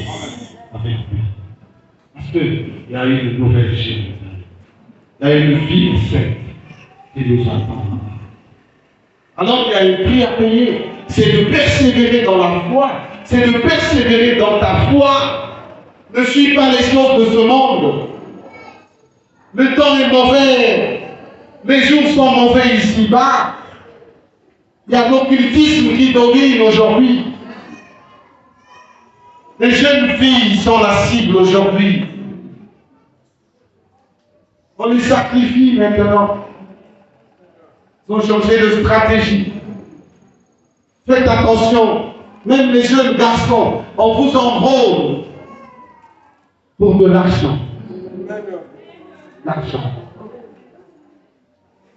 avec lui. Parce qu'il y a une nouvelle Jérusalem. Il y a une vie sainte qui nous attend. Alors il y a un prix à payer. C'est de persévérer dans la foi. C'est de persévérer dans ta foi. Ne suis pas les choses de ce monde. Le temps est mauvais. Les jours sont mauvais ici-bas. Il y a l'occultisme qui domine aujourd'hui. Les jeunes filles sont la cible aujourd'hui. On les sacrifie maintenant. Ils ont changé de stratégie. Faites attention. Même les jeunes garçons, on vous enrôle pour de l'argent. L'argent.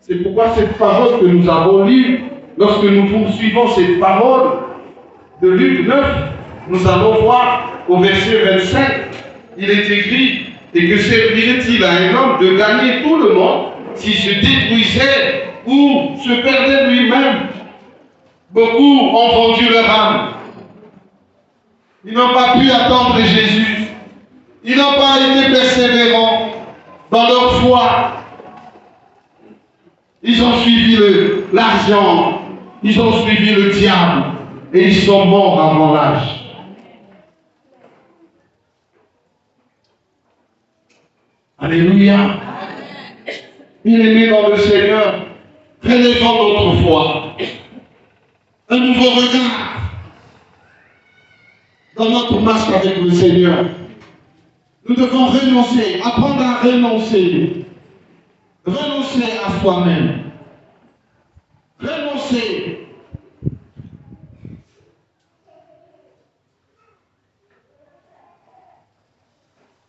C'est pourquoi cette parole que nous avons lue, lorsque nous poursuivons cette parole de Luc 9, nous allons voir au verset 25, il est écrit, et que servirait-il à un homme de gagner tout le monde s'il se détruisait ou se perdait lui-même? Beaucoup ont vendu leur âme. Ils n'ont pas pu attendre Jésus. Ils n'ont pas été persévérants dans leur foi. Ils ont suivi l'argent. Ils ont suivi le diable. Et ils sont morts avant l'âge. Alléluia. Bien-aimés dans le Seigneur, relevons notre foi. Un nouveau regard dans notre marche avec le Seigneur. Nous devons renoncer, apprendre à renoncer. Renoncer à soi-même. Renoncer.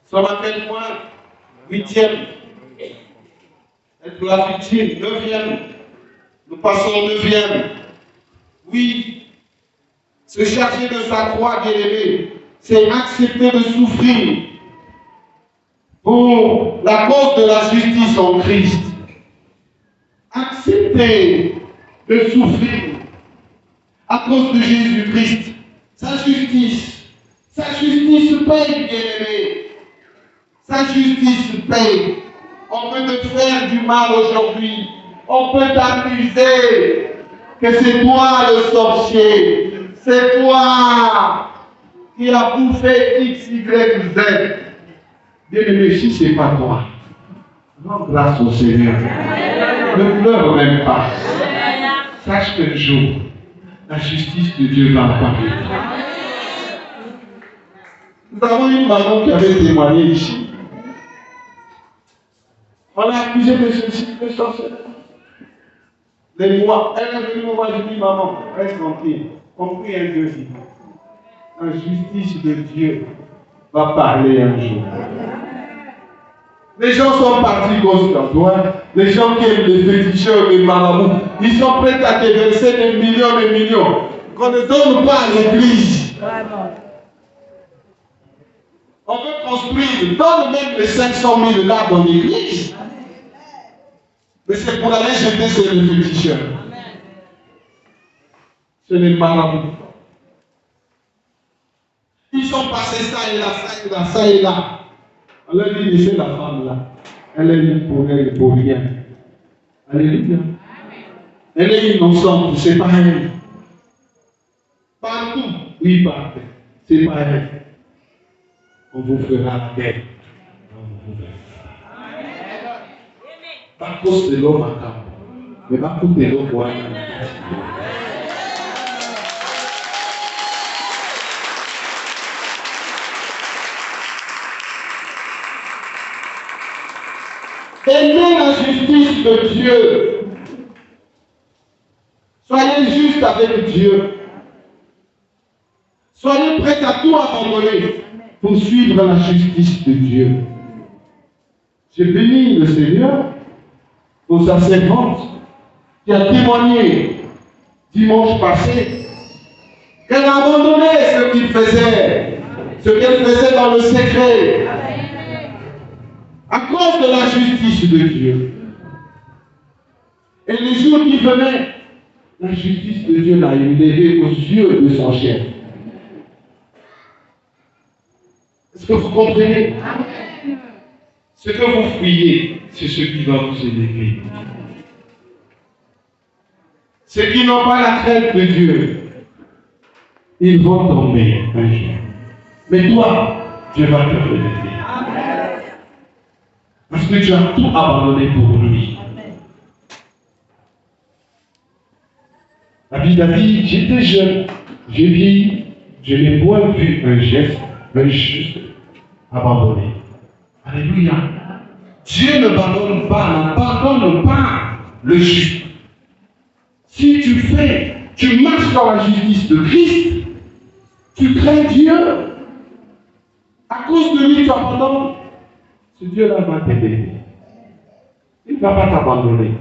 Nous sommes à quel point? 8e. Être la victime. 9e. Nous passons au 9e. Oui. Se charger de sa croix, bien-aimé, c'est accepter de souffrir pour la cause de la justice en Christ. Accepter de souffrir à cause de Jésus-Christ. Sa justice paye, bien-aimé. Sa justice paye. On peut te faire du mal aujourd'hui. On peut t'accuser que c'est toi le sorcier. C'est toi qui as bouffé X, Y, Z. Bien-aimé, si ce n'est pas toi, rends grâce au Seigneur. Ne pleure même pas. Sache qu'un jour, la justice de Dieu va apparaître. Nous avons une maman qui avait témoigné ici. On l'a accusé de ceci, de sorcellerie. Les mois, elle est venue moi, je dis, maman, reste tranquille. On prie un Dieu vivant. La justice de Dieu va parler un jour. Les gens sont partis gauche à droite. Les gens qui aiment les féticheurs, les marabouts, ils sont prêts à te verser des millions qu'on ne donne pas à l'église. On veut construire, donne même les 500 000 là dans l'église. Mais c'est pour aller jeter sur les féticheurs. C'est les marabouts. Ils ont passé ça et là, ça et là, ça et là. On leur dit, laissez la femme là. Elle est une pour elle et pour rien. Alléluia. Elle est innocente, c'est pas elle. Partout, oui, partout. C'est pas elle. On vous fera la guerre. Pas cause de l'homme à camp. Mais pas cause de l'homme à aimez la justice de Dieu. Soyez juste avec Dieu. Soyez prêts à tout abandonner pour suivre la justice de Dieu. Je bénis le Seigneur pour sa servante qui a témoigné dimanche passé qu'elle a abandonné ce qu'il faisait, ce qu'elle faisait dans le secret. À cause de la justice de Dieu. Et les jours qui venaient, la justice de Dieu l'a élevée aux yeux de son chef. Est-ce que vous comprenez? Ce que vous fuyez, c'est ce qui va vous élever. Ceux qui n'ont pas la crainte de Dieu, ils vont tomber un jour. Mais toi, Dieu va te relever. Parce que tu as tout abandonné pour lui. La Bible a dit, j'étais jeune, j'ai vieilli, je n'ai point vu un geste, un juste abandonné. Alléluia. Dieu ne n'abandonne pas le juste. Si tu marches dans la justice de Christ, tu crains Dieu. À cause de lui, tu abandonnes. Ce Dieu-là va t'aider. Il ne va pas t'abandonner.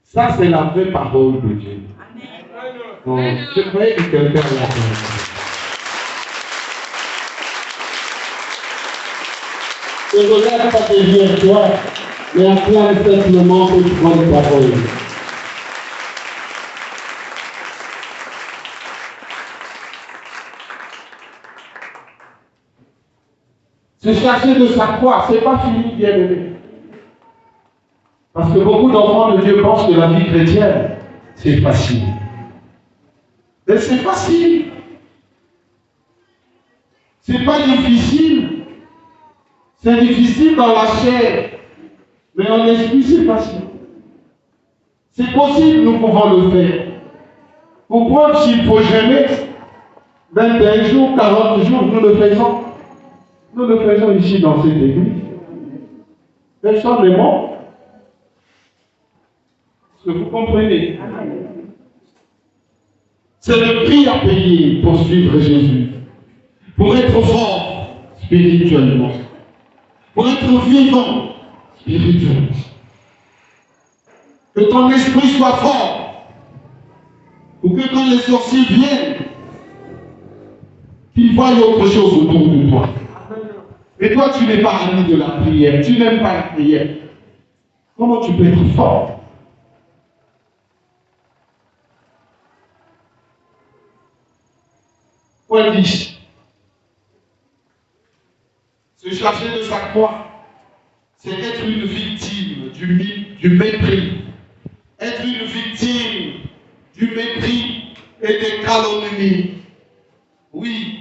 Ça, c'est la vraie parole de Dieu. Donc, je croyais que quelqu'un l'a fait. Ne regarde pas tes yeux, toi, mais acclame simplement cette grande parole. Se charger de sa croix, ce n'est pas fini, bien-aimé. Parce que beaucoup d'enfants de Dieu pensent que la vie chrétienne, c'est facile. Mais c'est facile. C'est pas difficile. C'est difficile dans la chair, mais en esprit, c'est facile. C'est possible, nous pouvons le faire. Pour preuve, s'il faut jeûner 21 jours, 40 jours, nous le faisons. Nous le faisons ici dans cette église. Personne n'est mort. Est-ce que vous comprenez? C'est le prix à payer pour suivre Jésus. Pour être fort spirituellement. Pour être vivant spirituellement. Que ton esprit soit fort. Pour que quand les sorciers viennent, qu'ils voient autre chose autour de toi. Et toi, tu n'es pas ami de la prière. Tu n'aimes pas la prière. Comment tu peux être fort? Point 10. Se charger de sa croix, c'est être une victime du mépris. Être une victime du mépris et des calomnies. Oui.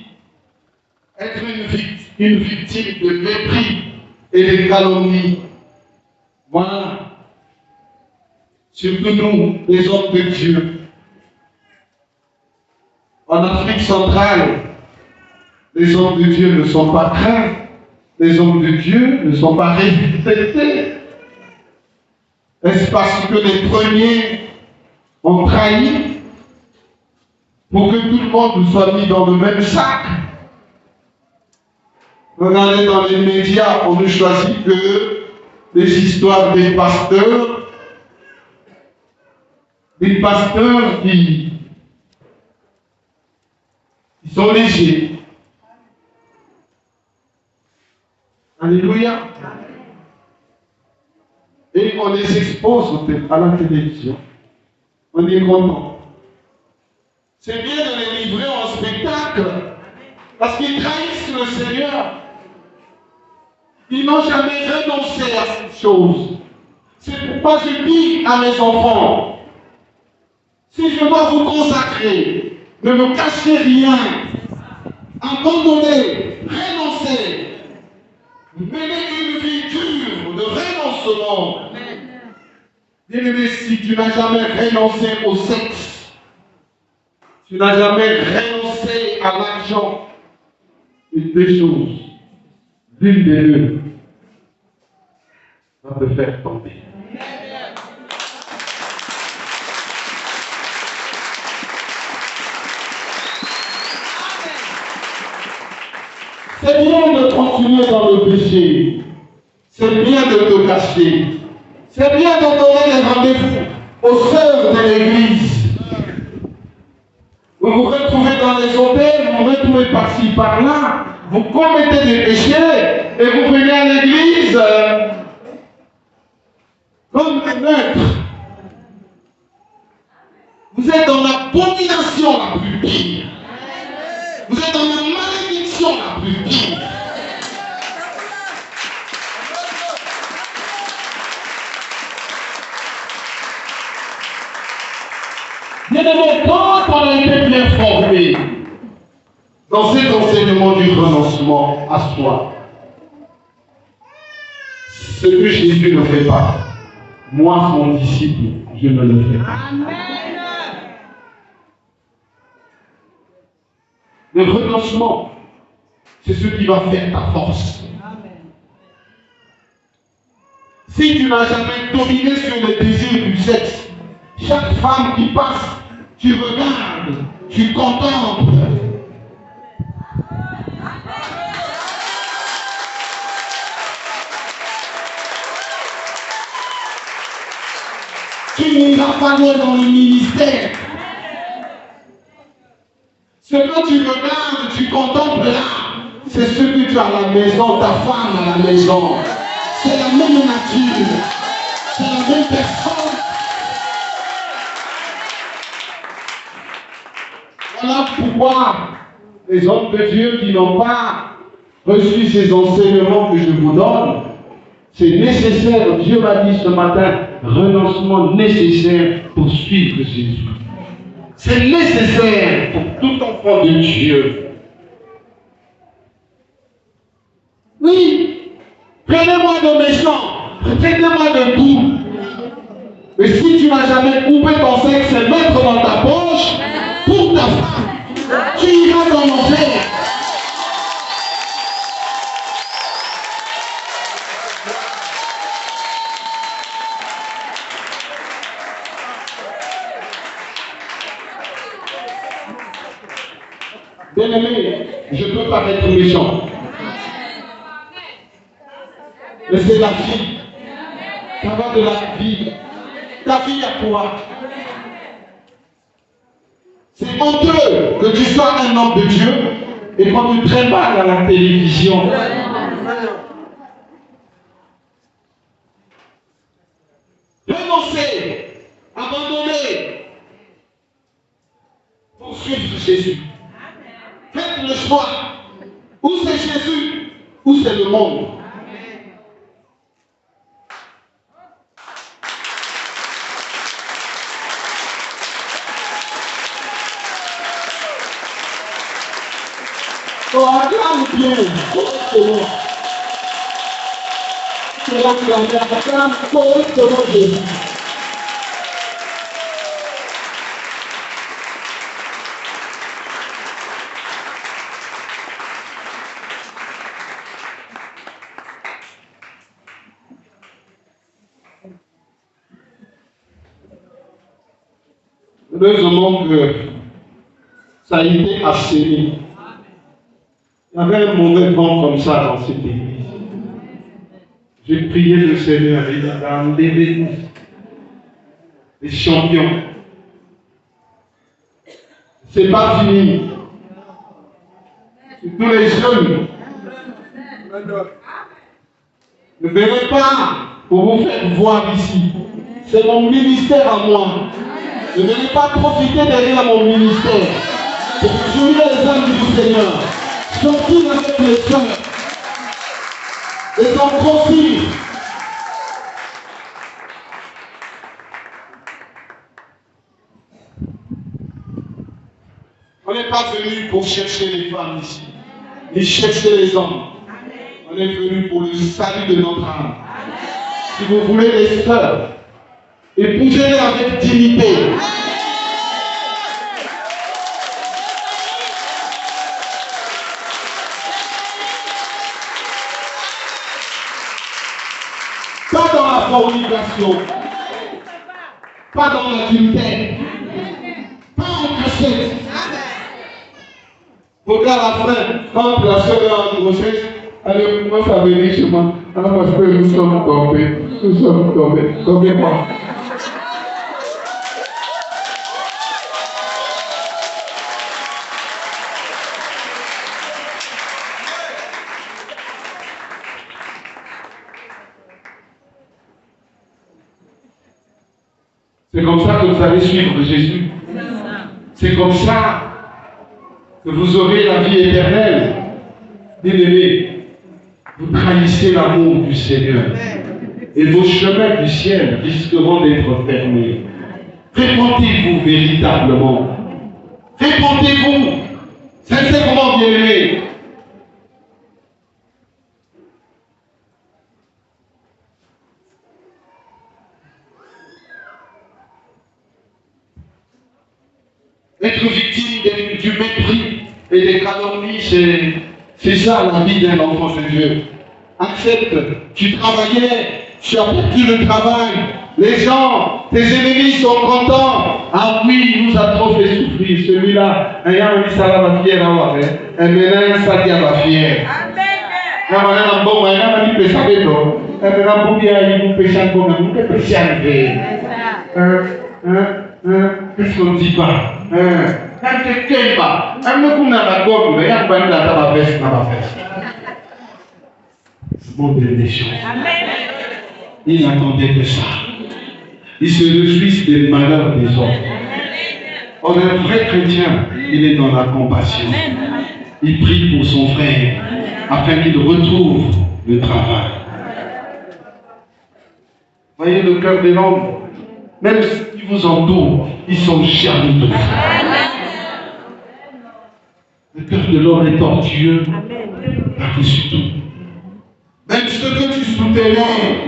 Être une victime de mépris et de calomnies. Voilà. Surtout nous, les hommes de Dieu. En Afrique centrale, les hommes de Dieu ne sont pas craints. Les hommes de Dieu ne sont pas respectés. Est-ce parce que les premiers ont trahi pour que tout le monde soit mis dans le même sac? Regardez dans les médias, on ne choisit que des histoires des pasteurs qui sont légers. Alléluia. Et on les expose à la télévision. On est content. C'est bien de les livrer en spectacle parce qu'ils trahissent le Seigneur. Ils n'ont jamais renoncé à cette chose. C'est pourquoi je dis à mes enfants, si je dois vous consacrer, ne me cachez rien, abandonnez, renoncez, menez une vie dure de renoncement. Bien-aimé, si tu n'as jamais renoncé au sexe, tu n'as jamais renoncé à l'argent, une des choses, l'une des deux, va te faire tomber. C'est bien de continuer dans le péché. C'est bien de te cacher. C'est bien de donner les rendez-vous aux sœurs de l'église. Vous vous retrouvez dans les hôtels, vous vous retrouvez par-ci, par-là, vous commettez des péchés et vous venez à l'église comme des neutres. Vous êtes dans l'abomination la plus pire. Vous êtes dans la malédiction la plus pire. Bien-aimé, quand on a été bien formé dans cet enseignement du renoncement à soi, ce que Jésus ne fait pas, moi, mon disciple, je ne le fais pas. Amen. Le renoncement, c'est ce qui va faire ta force. Amen. Si tu n'as jamais dominé sur les désirs du sexe, chaque femme qui passe, tu regardes, tu contemples. Tu n'iras pas loin dans le ministère. Ce que tu regardes, tu contemples là, c'est ce que tu as à la maison, ta femme à la maison. C'est la même nature, c'est la même personne. Voilà pourquoi les hommes de Dieu qui n'ont pas reçu ces enseignements que je vous donne, c'est nécessaire, Dieu m'a dit ce matin, renoncement nécessaire pour suivre Jésus. C'est nécessaire pour tout enfant de Dieu. Oui, Prenez-moi de méchant, traitez-moi de tout. Et si tu n'as jamais coupé ton sexe et mettre dans ta poche, pour ta femme, tu iras dans l'enfer. Bien-aimé, je ne peux pas être méchant. Mais c'est la vie. Ça va de la vie. Ta vie à toi. C'est honteux que tu sois un homme de Dieu et qu'on te traîne pas à la télévision. Renoncez, abandonnez pour suivre Jésus. Faites le choix. Ou c'est Jésus, ou c'est le monde. Oh, acclame bien. Correctement. C'est là que la acclame correctement Jésus. Heureusement que ça a été assaini. Il y avait un mauvais vent comme ça dans cette église. J'ai prié le Seigneur et il a enlevé les champions. C'est pas fini. Tous les jeunes ne venez pas pour vous faire voir ici. C'est mon ministère à moi. Ne venez pas profiter derrière mon ministère. C'est pour jouer les âmes du Seigneur. Sortir avec les sœurs. Les enfants aussi. On n'est pas venu pour chercher les femmes ici, ni chercher les hommes. On est venu pour le salut de notre âme. Si vous voulez les sœurs, épousez-les avec dignité. Pas dans la fornication, pas dans l'adultère, pas en cachette. Regarde la fin, quand la soeur est en grossesse, elle commence à venir chez moi. Alors parce que nous sommes tombés. Combien moi? C'est comme ça que vous allez suivre Jésus. C'est comme ça que vous aurez la vie éternelle. Bien-aimés, vous trahissez l'amour du Seigneur. Et vos chemins du ciel risqueront d'être fermés. Répondez-vous véritablement. Répondez-vous sincèrement, bien-aimés. Être victime du mépris et des calomnies, c'est ça la vie d'un enfant de Dieu. Accepte, tu travaillais, tu as perdu le travail, les gens, tes ennemis sont contents. Ah oui, il nous a trop fait souffrir, celui-là. Un gars dit ça va fier à voir, un ménage ça va fier. Amen. Bon, un gars dit que ça va être, un ménage pour bien, il vous péché encore, vous pouvez pécher arriver. Qu'est-ce qu'on ne dit pas? Quand quelqu'un va, un peu comme dans la gorge, il y a un peu de la veste dans la veste. C'est bon de méchant. Il n'attendait que ça. Il se réjouissent des malheurs des autres. Or, un vrai chrétien, il est dans la compassion. Il prie pour son frère afin qu'il retrouve le travail. Voyez le cœur de l'homme, même s'ils vous entourent, ils sont jaloux de vous. Le cœur de l'homme est tortueux par-dessus tout. Même ce que tu soutenais.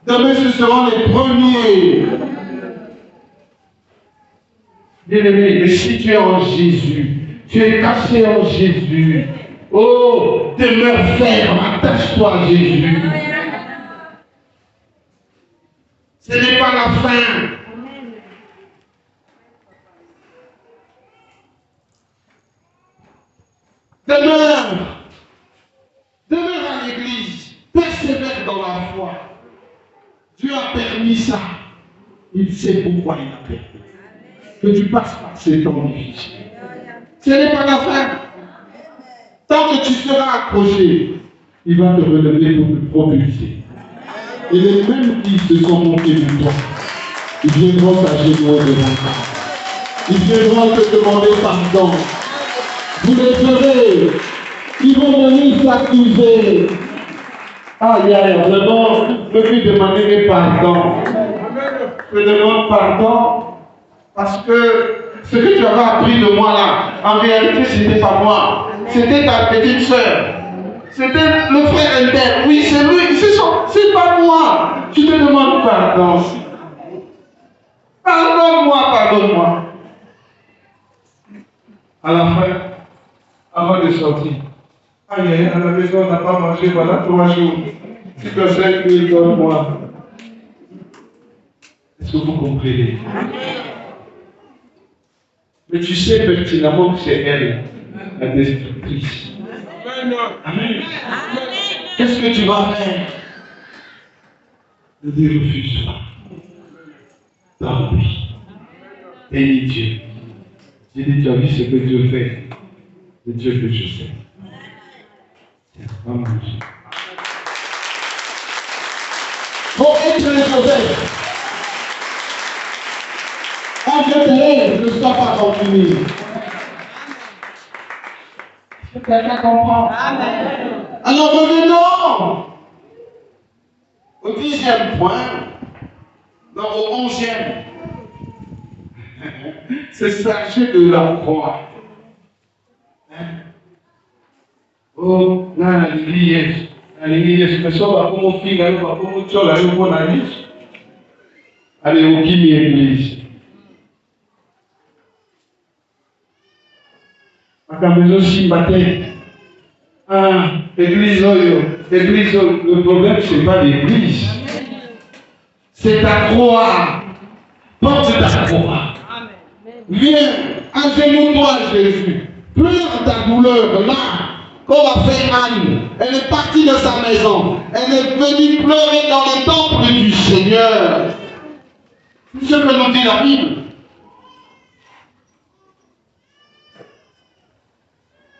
Demain, ce seront les premiers. Bien-aimé, mais si tu es en Jésus, tu es caché en Jésus, oh, demeure ferme, attache-toi à Jésus. Ce n'est pas la fin. Demeure à l'église, persévère dans la foi. Dieu a permis ça. Il sait pourquoi il a permis. Que tu passes par ces temps difficiles. Ce n'est pas la fin. Tant que tu seras accroché, il va te relever pour te propulser. Et les mêmes qui se sont montés de toi, ils viendront s'agenouiller devant toi. Ils viendront te demander pardon. Vous les verrez. Ils vont venir s'accuser. Aïe, aïe, vraiment, je vais demander pardon. Je demande pardon parce que ce que tu avais appris de moi là, en réalité, ce n'était pas moi. C'était ta petite soeur. C'était le frère Ender. Oui, c'est lui. C'est pas moi. Tu te demandes pardon. Pardonne-moi. À la fin, avant de sortir, aïe, à la maison, on n'a pas mangé, voilà 3 jours. Si tu as 5 000, donne-moi. Est-ce que vous comprenez? Mais tu sais pertinemment que c'est elle, la destructrice. Amen. Qu'est-ce que tu vas faire? Ne dis refuse pas. Tant pis. Bénis Dieu. J'ai dit, tu as vu ce que Dieu fait. C'est Dieu que je sais. C'est vraiment Dieu. Faut être les Joseph. Quand Dieu t'aide, ne sois pas confiné. Est-ce que quelqu'un comprend? Amen. Alors revenons au 10e point, non, au 11e. C'est s'agir de la croix. Oh, na l'église, pessoal va como fica, va como chola, eu vou na lista. Allez, au qui l'église. À la maison, si matin. Ah, l'église, le problème, ce n'est pas l'église. C'est ta croix. Porte ta croix. Viens, agenouille-toi à Jésus. Pleure ta douleur là. Comme a fait Anne, elle est partie de sa maison. Elle est venue pleurer dans le temple du Seigneur. C'est ce que nous dit la Bible.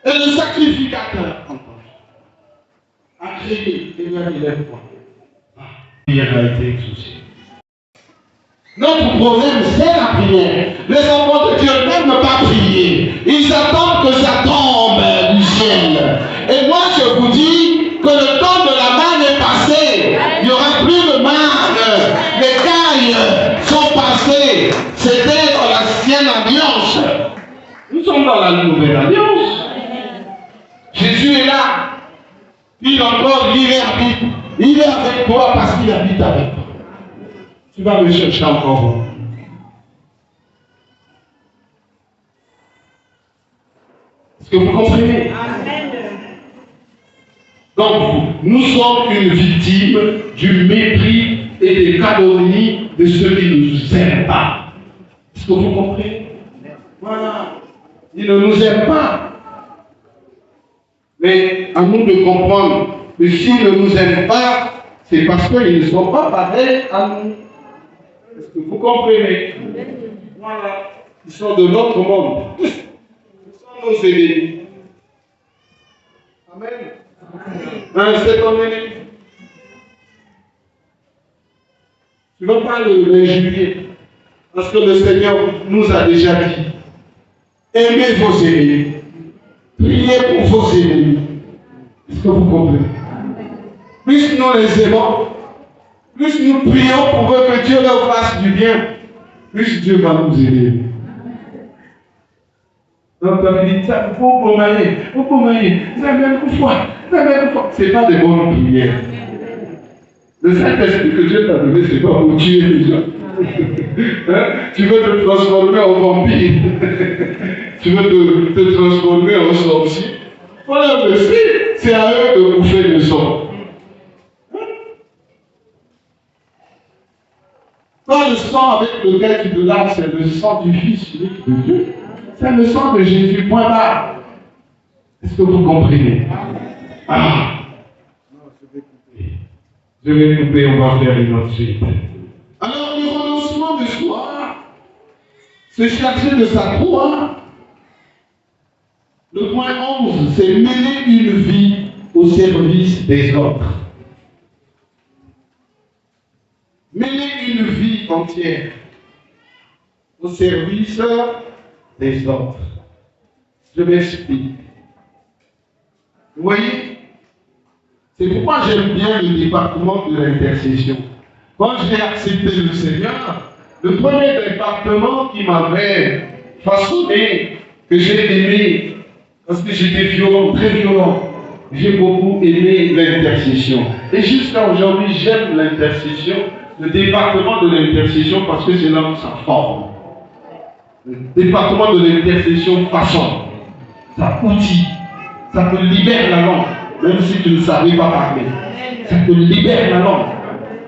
Et le sacrificateur a crié, Seigneur, il est quoi? Il a été exaucé. Notre problème, c'est la prière. Les enfants de Dieu n'aiment pas prier. Ils attendent que ça tombe du ciel. Et moi, je vous dis que le temps de la manne est passé. Il n'y aura plus de manne. Les cailles sont passées. C'était dans l'ancienne alliance. Nous sommes dans la nouvelle alliance. Jésus est là. Il encore, il est avec toi parce qu'il habite avec toi. Tu vas me chercher encore. Est-ce que vous comprenez? Amen. Donc, nous sommes une victime du mépris et des calomnies de ceux qui ne nous aiment pas. Est-ce que vous comprenez? Voilà. Ils ne nous aiment pas. Mais à nous de comprendre que s'ils ne nous aiment pas, c'est parce qu'ils ne sont pas pareils à nous. Est-ce que vous comprenez? Voilà. Ils sont de notre monde. Ils sont nos ennemis. Amen. C'est ton ennemi. Tu ne vas pas l'injurier. Parce que le Seigneur nous a déjà dit, aimez vos ennemis. Priez pour vos ennemis. Est-ce que vous comprenez? Plus nous les aimons, plus nous prions pour eux que Dieu leur fasse du bien, plus Dieu va nous aider. Donc, comme il dit, ça, il faut pommer, ça vient de fois. Ce n'est pas des bonnes prières. Le Saint-Esprit que Dieu t'a donné, ce n'est pas pour tuer les gens. Hein? Tu veux te transformer en vampire. Tu veux te transformer en sorcier. Voilà, mais c'est à eux de bouffer le sang. Quand le sang avec lequel tu te laves, c'est le sang du Fils unique de Dieu. C'est le sang de Jésus, point barre. Est-ce que vous comprenez? Ah! Je vais couper, on va faire une autre suite. Alors, le renoncement de soi, se charger de sa croix. Le point 11, c'est mener une vie au service des autres. Mener une vie entière au service des autres. Je m'explique. Vous voyez, c'est pourquoi j'aime bien le département de l'intercession. Quand j'ai accepté le Seigneur, le premier département qui m'avait façonné, que j'ai aimé, parce que j'étais violent, très violent, j'ai beaucoup aimé l'intercession. Et jusqu'à aujourd'hui, j'aime l'intercession, le département de l'intercession, parce que c'est là où ça forme. Le département de l'intercession façonne, ça outille, ça te libère la langue, même si tu ne savais pas parler. Ça te libère la langue,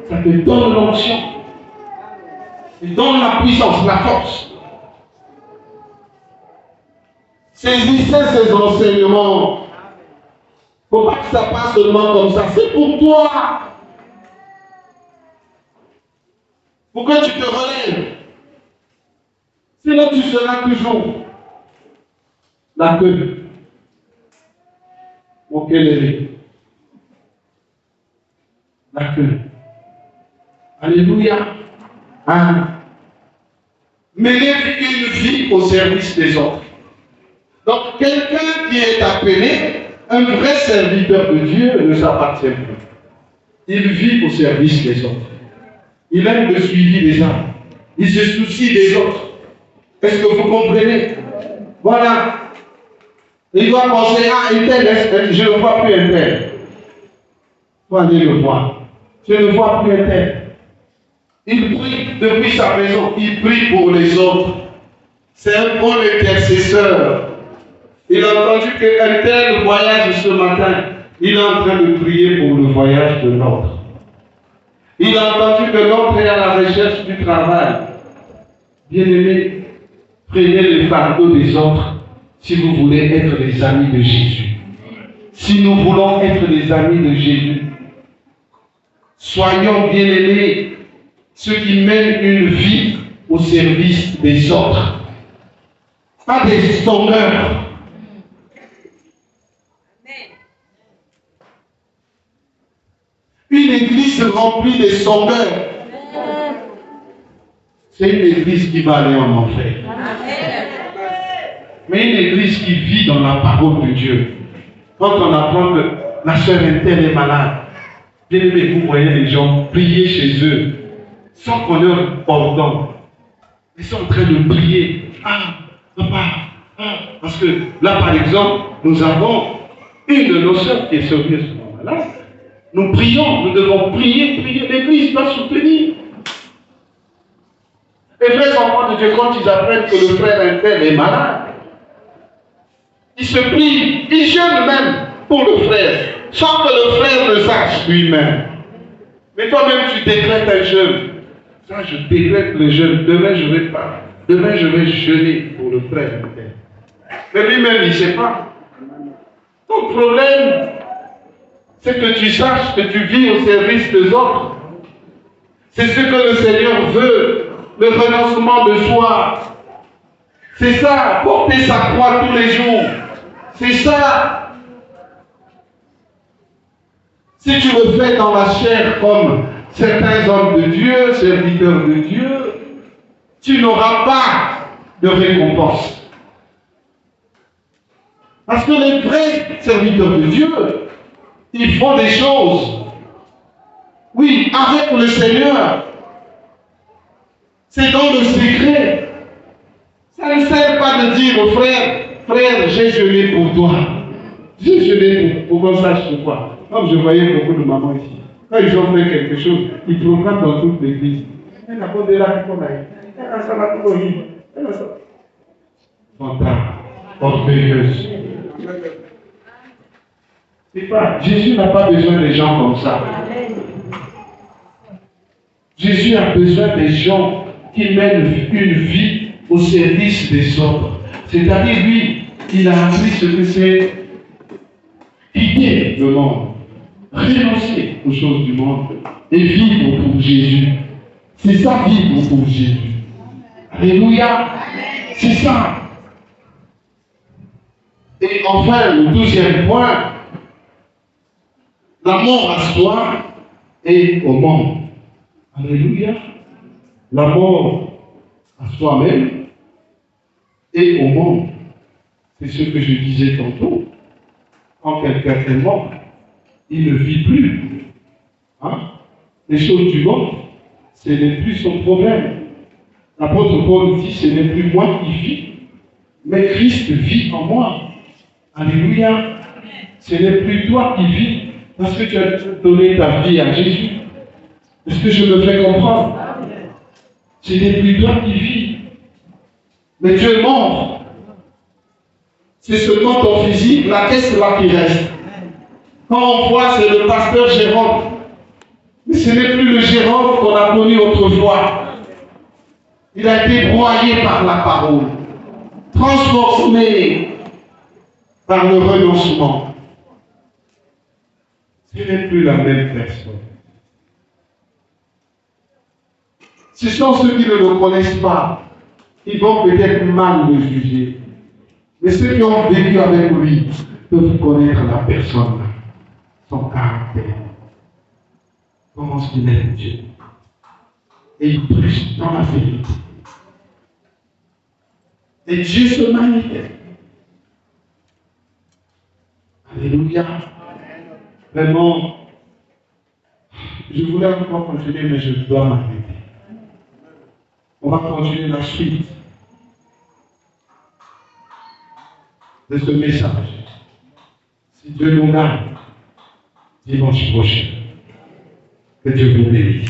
ça te donne l'onction, ça te donne la puissance, la force. Saisissez ces enseignements. Il ne faut pas que ça passe seulement comme ça. C'est pour toi. Pour que tu te relèves. Sinon, tu seras toujours la queue. Mon quel la queue. Alléluia. Hein? Mener une vie au service des autres. Donc, quelqu'un qui est appelé, un vrai serviteur de Dieu, ne s'appartient plus. Il vit au service des autres. Il aime le suivi des âmes. Il se soucie des autres. Est-ce que vous comprenez? Voilà. Il doit penser à un tel, je ne vois plus un tel. Vous allez le voir. Je ne vois plus un tel. Il prie depuis sa maison. Il prie pour les autres. C'est un bon intercesseur. Il a entendu qu'un tel voyage ce matin. Il est en train de prier pour le voyage de l'autre. Il a entendu que l'autre est à la recherche du travail. Bien-aimés, prenez les fardeaux des autres si vous voulez être les amis de Jésus. Si nous voulons être les amis de Jésus, soyons bien-aimés, ceux qui mènent une vie au service des autres. Pas des sonneurs. Une église remplie de sonneurs, c'est une église qui va aller en enfer. Mais une église qui vit dans la parole de Dieu. Quand on apprend que la sœur Intel est malade, bien aimé, vous voyez les gens prier chez eux, sans qu'on leur ordonne. Ils sont en train de prier. Ah, papa, ah. Parce que là, par exemple, nous avons une de nos sœurs qui est sérieusement malade. Nous prions, nous devons prier, l'église doit soutenir. Les vrais enfants de Dieu, quand ils apprennent que le frère Intel est malade, ils se plient, ils jeûnent même pour le frère, sans que le frère ne sache lui-même. Mais toi-même, tu décrètes un jeûne. Ça, je décrète le jeûne. Demain, je vais jeûner pour le frère Intel. Mais lui-même, il ne sait pas. Ton problème, c'est que tu saches que tu vis au service des autres. C'est ce que le Seigneur veut, le renoncement de soi. C'est ça, porter sa croix tous les jours. C'est ça. Si tu le fais dans la chair comme certains hommes de Dieu, serviteurs de Dieu, tu n'auras pas de récompense. Parce que les vrais serviteurs de Dieu, ils font des choses. Oui, avec le Seigneur. C'est dans le secret. Ça ne sert pas de dire aux frères, frère, j'ai jeûné pour toi. J'ai jeûné pour qu'on sache pourquoi. Comme je voyais beaucoup de mamans ici. Quand ils ont fait quelque chose, ils proclament dans toute l'église. Elle a pas de là qu'on a eu. Elle a ça là pour lui. Elle a ça. Fantôme, orgueilleuse. C'est pas, Jésus n'a pas besoin des gens comme ça. Jésus a besoin des gens qui mènent une vie au service des autres. C'est-à-dire, lui, il a appris ce que c'est quitter le monde, renoncer aux choses du monde et vivre pour Jésus. C'est ça, vivre pour Jésus. Alléluia. C'est ça. Et enfin, le deuxième point, l'amour à soi et au monde. Alléluia. L'amour à soi-même et au monde. C'est ce que je disais tantôt. Quand quelqu'un est mort, il ne vit plus. Hein? Les choses du monde, ce n'est plus son problème. L'apôtre Paul dit, ce n'est plus moi qui vis, mais Christ vit en moi. Alléluia. Ce n'est plus toi qui vis, parce que tu as donné ta vie à Jésus. Est-ce que je me fais comprendre? Ce n'est plus toi qui vis, mais tu es mort. C'est seulement ton physique, la caisse là qui reste. Quand on voit, c'est le pasteur Jérôme. Mais ce n'est plus le Jérôme qu'on a connu autrefois. Il a été broyé par la parole, transformé par le renoncement. Ce n'est plus la même personne. Ce sont ceux qui ne le connaissent pas. Ils vont peut-être mal le juger. Mais ceux qui ont vécu avec lui peuvent connaître la personne, son caractère. Comment est-ce qu'il aime Dieu. Et il prêche dans la vérité. Et Dieu se manifeste. Alléluia. Vraiment, je voulais encore continuer, mais je dois m'arrêter. On va continuer la suite de ce message. Si Dieu nous garde, dimanche prochain. Que Dieu vous bénisse.